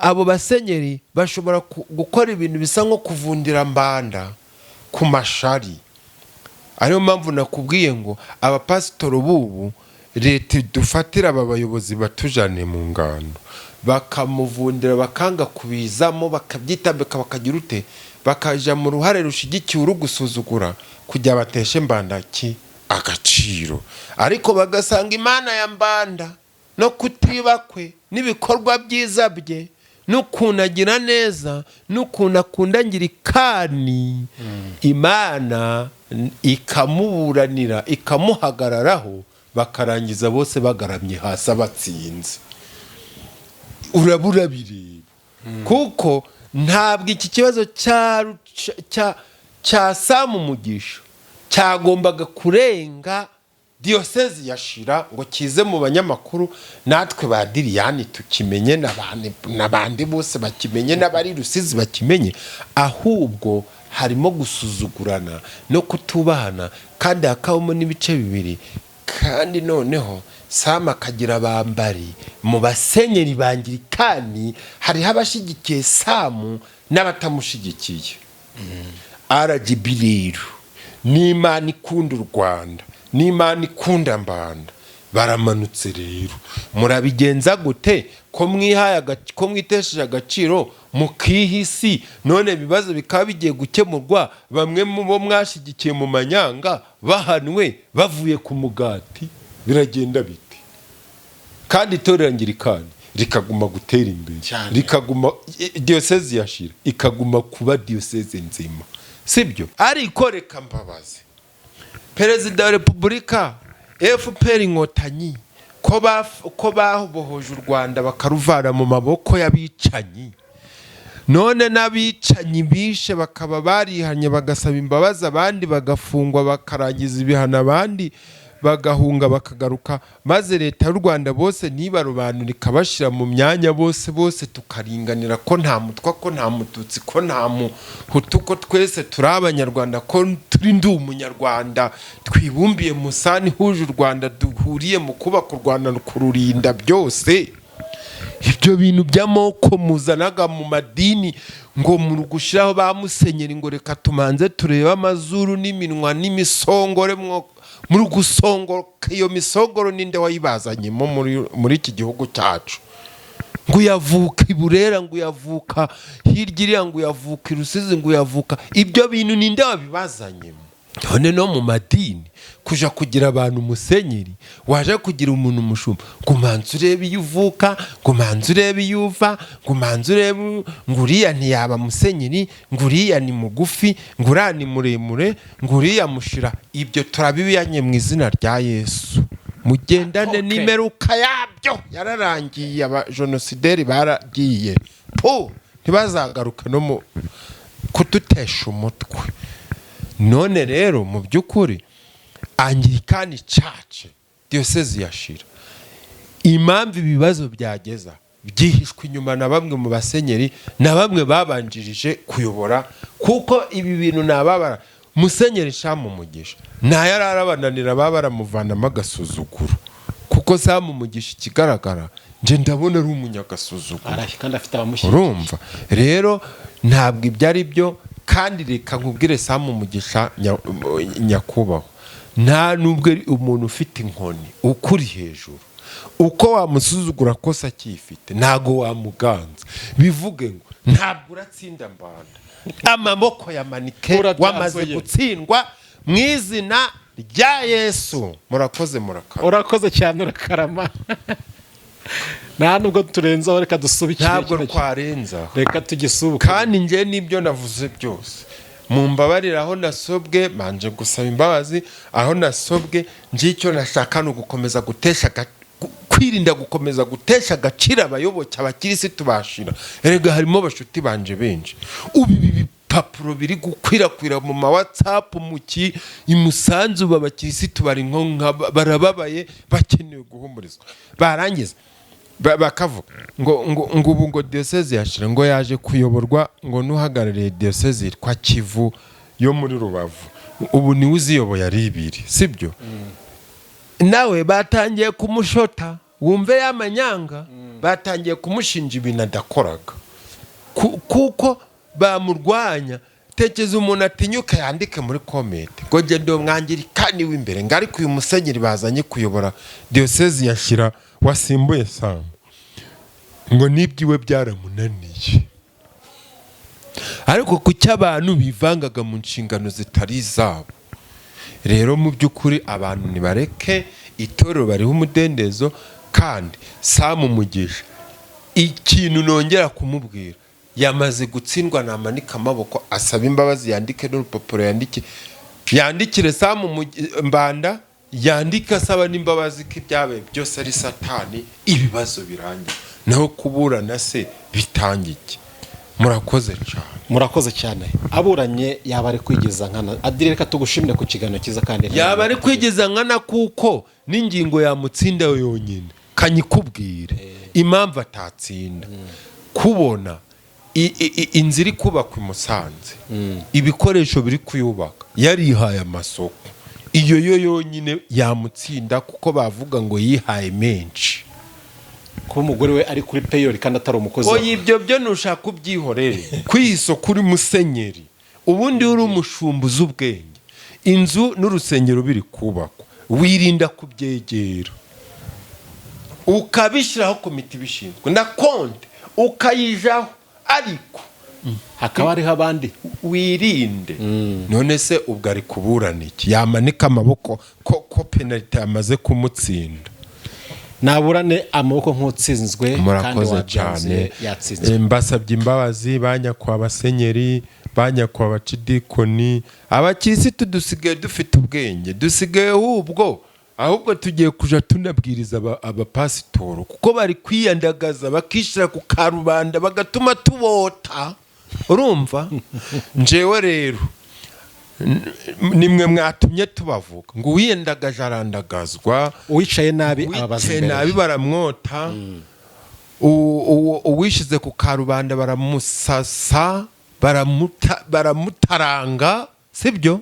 abo basenyeri bashobora gukora ibintu bisa nko kuvundira Mbanda ku mashari ariyo mpamvu nakubwiye ngo abapasitoro bubu leta dufatira aba bayobozi batujane mu ngano bakamuvundira bakanga kubizamo bakabyitambika bakagira ute bakaja mu ruhare rushigikiye urugusuzugura kujya bateshe Mbanda ki agaciro ariko bagasanga Imana ya Mbanda no kutibakwe n'ibikorwa byiza bye n'ukunagira neza n'ukunakunda ngirikani Imana ikamuburanira ikamuhagararaho bakarangiza bose bagaramye hasi abatsinze urabura bireba kuko ntabwo iki kibazo cya Samu Mugisha cyagombaga kurenga diyosezi ya Shira ngo kize mu banyamakuru natwe ba Diriyani tukimenye n'abandi bose bakimenye n'abari Rusizi bakimenye ahubwo harimo gusuzugurana no kutubahana kandi hakabamo n'ibice bibiri kandi noneho Samu akagira abambari mu basenyeri bangirikani hariho abashigikiye Samu n'abatamushigikiye RGB rero n'Imana ikunda u Rwanda n'Imana ikunda Mbanda baramanutse rero murabigenza gute ko mwihaye ko mwitesheje agaciro mukihisi none ibibazo bikaba bigiye gukemurwa bamwe mu bo mwashigikiye mu manyanga bahanwe bavuye ku mugati biragenda bite kandi itorero ngirikani rikaguma gutera imbere rikaguma diyosezi ya Shira ikaguma kuba diyosezi nzima sibyo ariko reka mbabaze Perezida wa Repubulika FPR Inkotanyi ko babohoje u Rwanda bakaruvana mu maboko y'abicanyi none n'abicanyi bishe bakaba barihanye bagasaba imbabazi abandi bagafungwa bakarangiza ibihano abandi bagahunga bakagaruka maze leta y'u Rwanda bose nibarobanura ikabashira mu myanya bose tukaringanira ko nta mutwa ko nta mututsi ko nta muhutu ko twese turi abanyarwanda ko turi ndi umunyarwanda twibumbiye musani huje u Rwanda duhuriye mu kubaka u Rwanda kururinda byose ibyo bintu by'amoko muzanaga mu madini ngo mu gushiraho ba musenyeri ngo reka tumanze turebe amazuru n'iminwa n'imisongore muri gusongoka iyo misongoro ninde wayibazanyemo muri iki gihugu cyacu ngo yavuka iburera ngo yavuka hirya iriya ngo yavuka irusizi ngo yavuka ibyo bintu ninde wabibazanyemo none no mu madini kuja kugira abantu musenyeri waje kugira umuntu umushumba ngo manzi urebe iyo uvuka ngo manzi urebe iyo uva ngo manzi urebe ngo uriya ntiyaba musenyeri ngo uriya ni mugufi ngo uriya ni muremure ngo uriya mushira ibyo turabibiyanye mu izina rya Yesu mugendane n'imeruka yabyo yararangiye aba genocideri baragiye ntibazagaruka no mu kudutesha umutwe none rero mu by'ukuri Anglikani Church diyosezi ya Shira impamvu ibibazo byageza byihishwe inyuma na bamwe mu basenyeri na bamwe babanjirije kuyobora kuko ibi bintu nababara musenyeri Samu Mugisha nta yararabananira babaramuvanamo agasuzuguro kuko Samu Mugisha ikigaragara nje ndabona ari umunyagasuzuguro kandi afite abamushyigikira urumva rero ntabwo ibyo ari byo kandi reka nkubwire Samu Mugisha nyakubaho nta nubwo umuntu ufite inkoni ukuri hejuru uko wamusuzugura kose akifite ntago wamuganza bivuge ngo ntabwo uratsinda Mbanda amaboko ya manike wamaze gutsindwa mu izina rya Yesu murakoze urakoze cyane urakarama nta nubwo turenzaho reka dusubikire ntabwo twarenzaho reka tugisubuke kandi nje nibyo navuze byose mumbabarire aho nasobwe, manje gusaba imbabazi aho nasobwe. Njicyo nashaka no gukomeza gutesha kwirinda gukomeza gutesha agaciro abayoboke abakirisitu bashira. Erega harimo bashuti banje benshi ubi bipapuro biri gukwirakwira mu ma WhatsApp muki imusanzu babakirisitu bari nko barababaye bakeneye guhumurizwa. Barangiza bakavuga ngo ubu ngo diocese yashira ngo yaje kuyoborwa ngo nuhagarariye diocese kwa Kivu yo muri Rubavu. Ubu ni uziyoboye ari ibiri, sibyo? Nawe batangiye kumushota, wumve y'amanyanga, batangiye kumushinja ibintu adakoraga kuko bamurwanya. Tekeza umuntu atinyuka yandike muri comment ngo je ndo mwangirikani w'imbere ngari kuyu musenyeri bazanye kuyobora diocese yashira wasimbuye Sam, ngo nibyiwe byaramunaniye. Ariko kuki abantu bivangaga mu nshingano zitari zabo? Rero mu by'ukuri abantu nibareke itorero bariho umudendezo. Kandi Sam Mugisha ikintu nongera kumubwira, yamaze gutsindwa, namanika amaboko asaba imbabazi, yandike n'urupapuro, yandikire Sam Mbanda, yandika asaba n'imbabazi ko ibyabaye byose ari satani, ibibazo birangiye, naho kuburana se bitangike. Murakoze cyane. Aburanye yaba ari kwigeza nkana. Adire, reka tugushimire ku kiganiro cyiza kandi yaba ari kwigeza nkana kuko n'ingingo yamutsinda yonyine. Kanyikubwire impamvu atatsinda, kubona inzira kubakwa i Musanze, ibikoresho biri kuyubaka, yarihaye amasoko. Iyo yonyine yamutsinda kuko bavuga ngo yihaye menshi. Kuba umugore we ari kuri payroll kandi atari umukozi. Oya, ibyo byo nushaka kubyihorere. Kwiso kuri musenyeri, ubundi uri umushumbuza ubwenge, inzu n'urusengero biri kubakwa, wirinda kubyegera, ukabishyiraho komite bishinzwe na konte ukayijaho, ariko hakaba hariho abandi wirinde. None se ubwo ari kuburana iki? Yamanika amaboko ko penalty yamaze kumutsinda. Naburane amaboko nk'utsinzwe kandi wajanze yatsinzwe. Mbasabye imbabazi banyakwa abasenyeri, banyakwa abacidikoni, abakirisitu dusigaye dufite ubwenge, dusigaye ahubwo tugiye kuja tunabwiriza abapasitoro kuko bari kwiyandagaza bakishira ku karubanda bagatuma tubota. Urumva? Njewe rero nimwe mwatumye tubavuga ngo wiyendagaje arandagazwa, uwicaye nabi ababaza baramwota, uwishize ku karubanda baramusasa, baramutaranga, sibyo?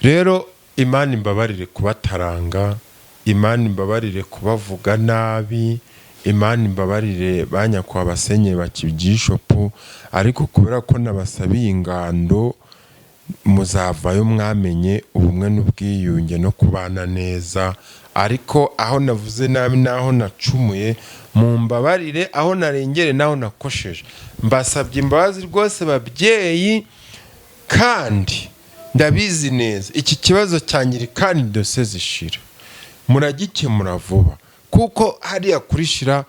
Rero Imana imbabarire kubataranga, Imana imbabarire kubavuga nabi, Imana imbabarire banyakwa abasenye bakibishopu. Ariko kubera ko nabasabiye ingando, muzavayo mwamenye ubumwe n'ubwiyunge no kubana neza. Ariko aho navuze nabi naho nacumuye, mumbabarire aho narengere naho nakosheje. Mbasabye imbabazi rwose babyeyi, kandi ndabizi neza iki kibazo cyangiri kandi dose zishira muragikemura vuba, kuko hariya kurishira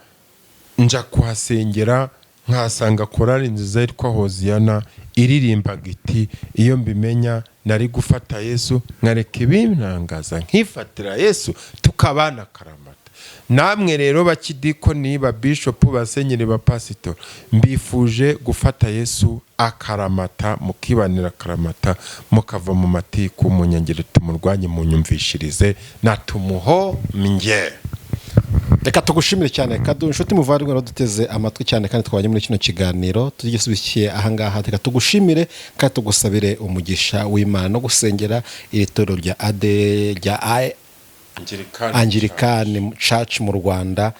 nja kuhasengera nkasanga korali nziza yitwa Hoziyana iririmbaga iti iyo mbimenya nari gufata Yesu nkareka ibinangaza nkifatira Yesu tukabana karamata. Namwe rero bakidikoni, ba bishop, basenyeri, ba pastor, mbifuje gufata Yesu akaramata, mukibanira karamata, mukava mu matiku, mu nyangire tumurwanye, mu nyumvishirize natumuho mnye. Reka tugushimire cyane kadu inshuti muvandimwe raduteze amatwi cyane kandi twabanye muri kino kiganiro tugisubikiye ahangaha. Reka tugushimire kandi tugusabire umugisha w'Imana no gusengera iri torero rya Anglican Church mu Rwanda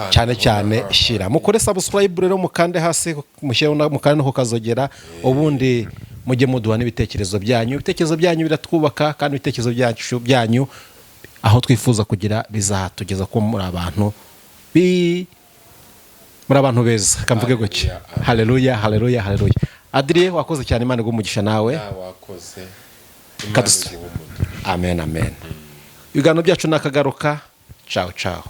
cyane cyane shira. Mukore subscribe rero mukande hasi mushyiraho mukande no kukazogera, ubundi mujye muduhana ibitekerezo byanyu. Ibitekerezo byanyu biratwubaka kandi ibitekerezo byanyu aho twifuza kugira bizatugeza ko muri abantu beza. Kamvuge gutya. Haleluya, haleluya, haleluya. Adrie, wakoze cyane, Imana igumugisha nawe. Wakoze. Amen, amen. Ibiganiro byacu nakagaruka. Ciao ciao.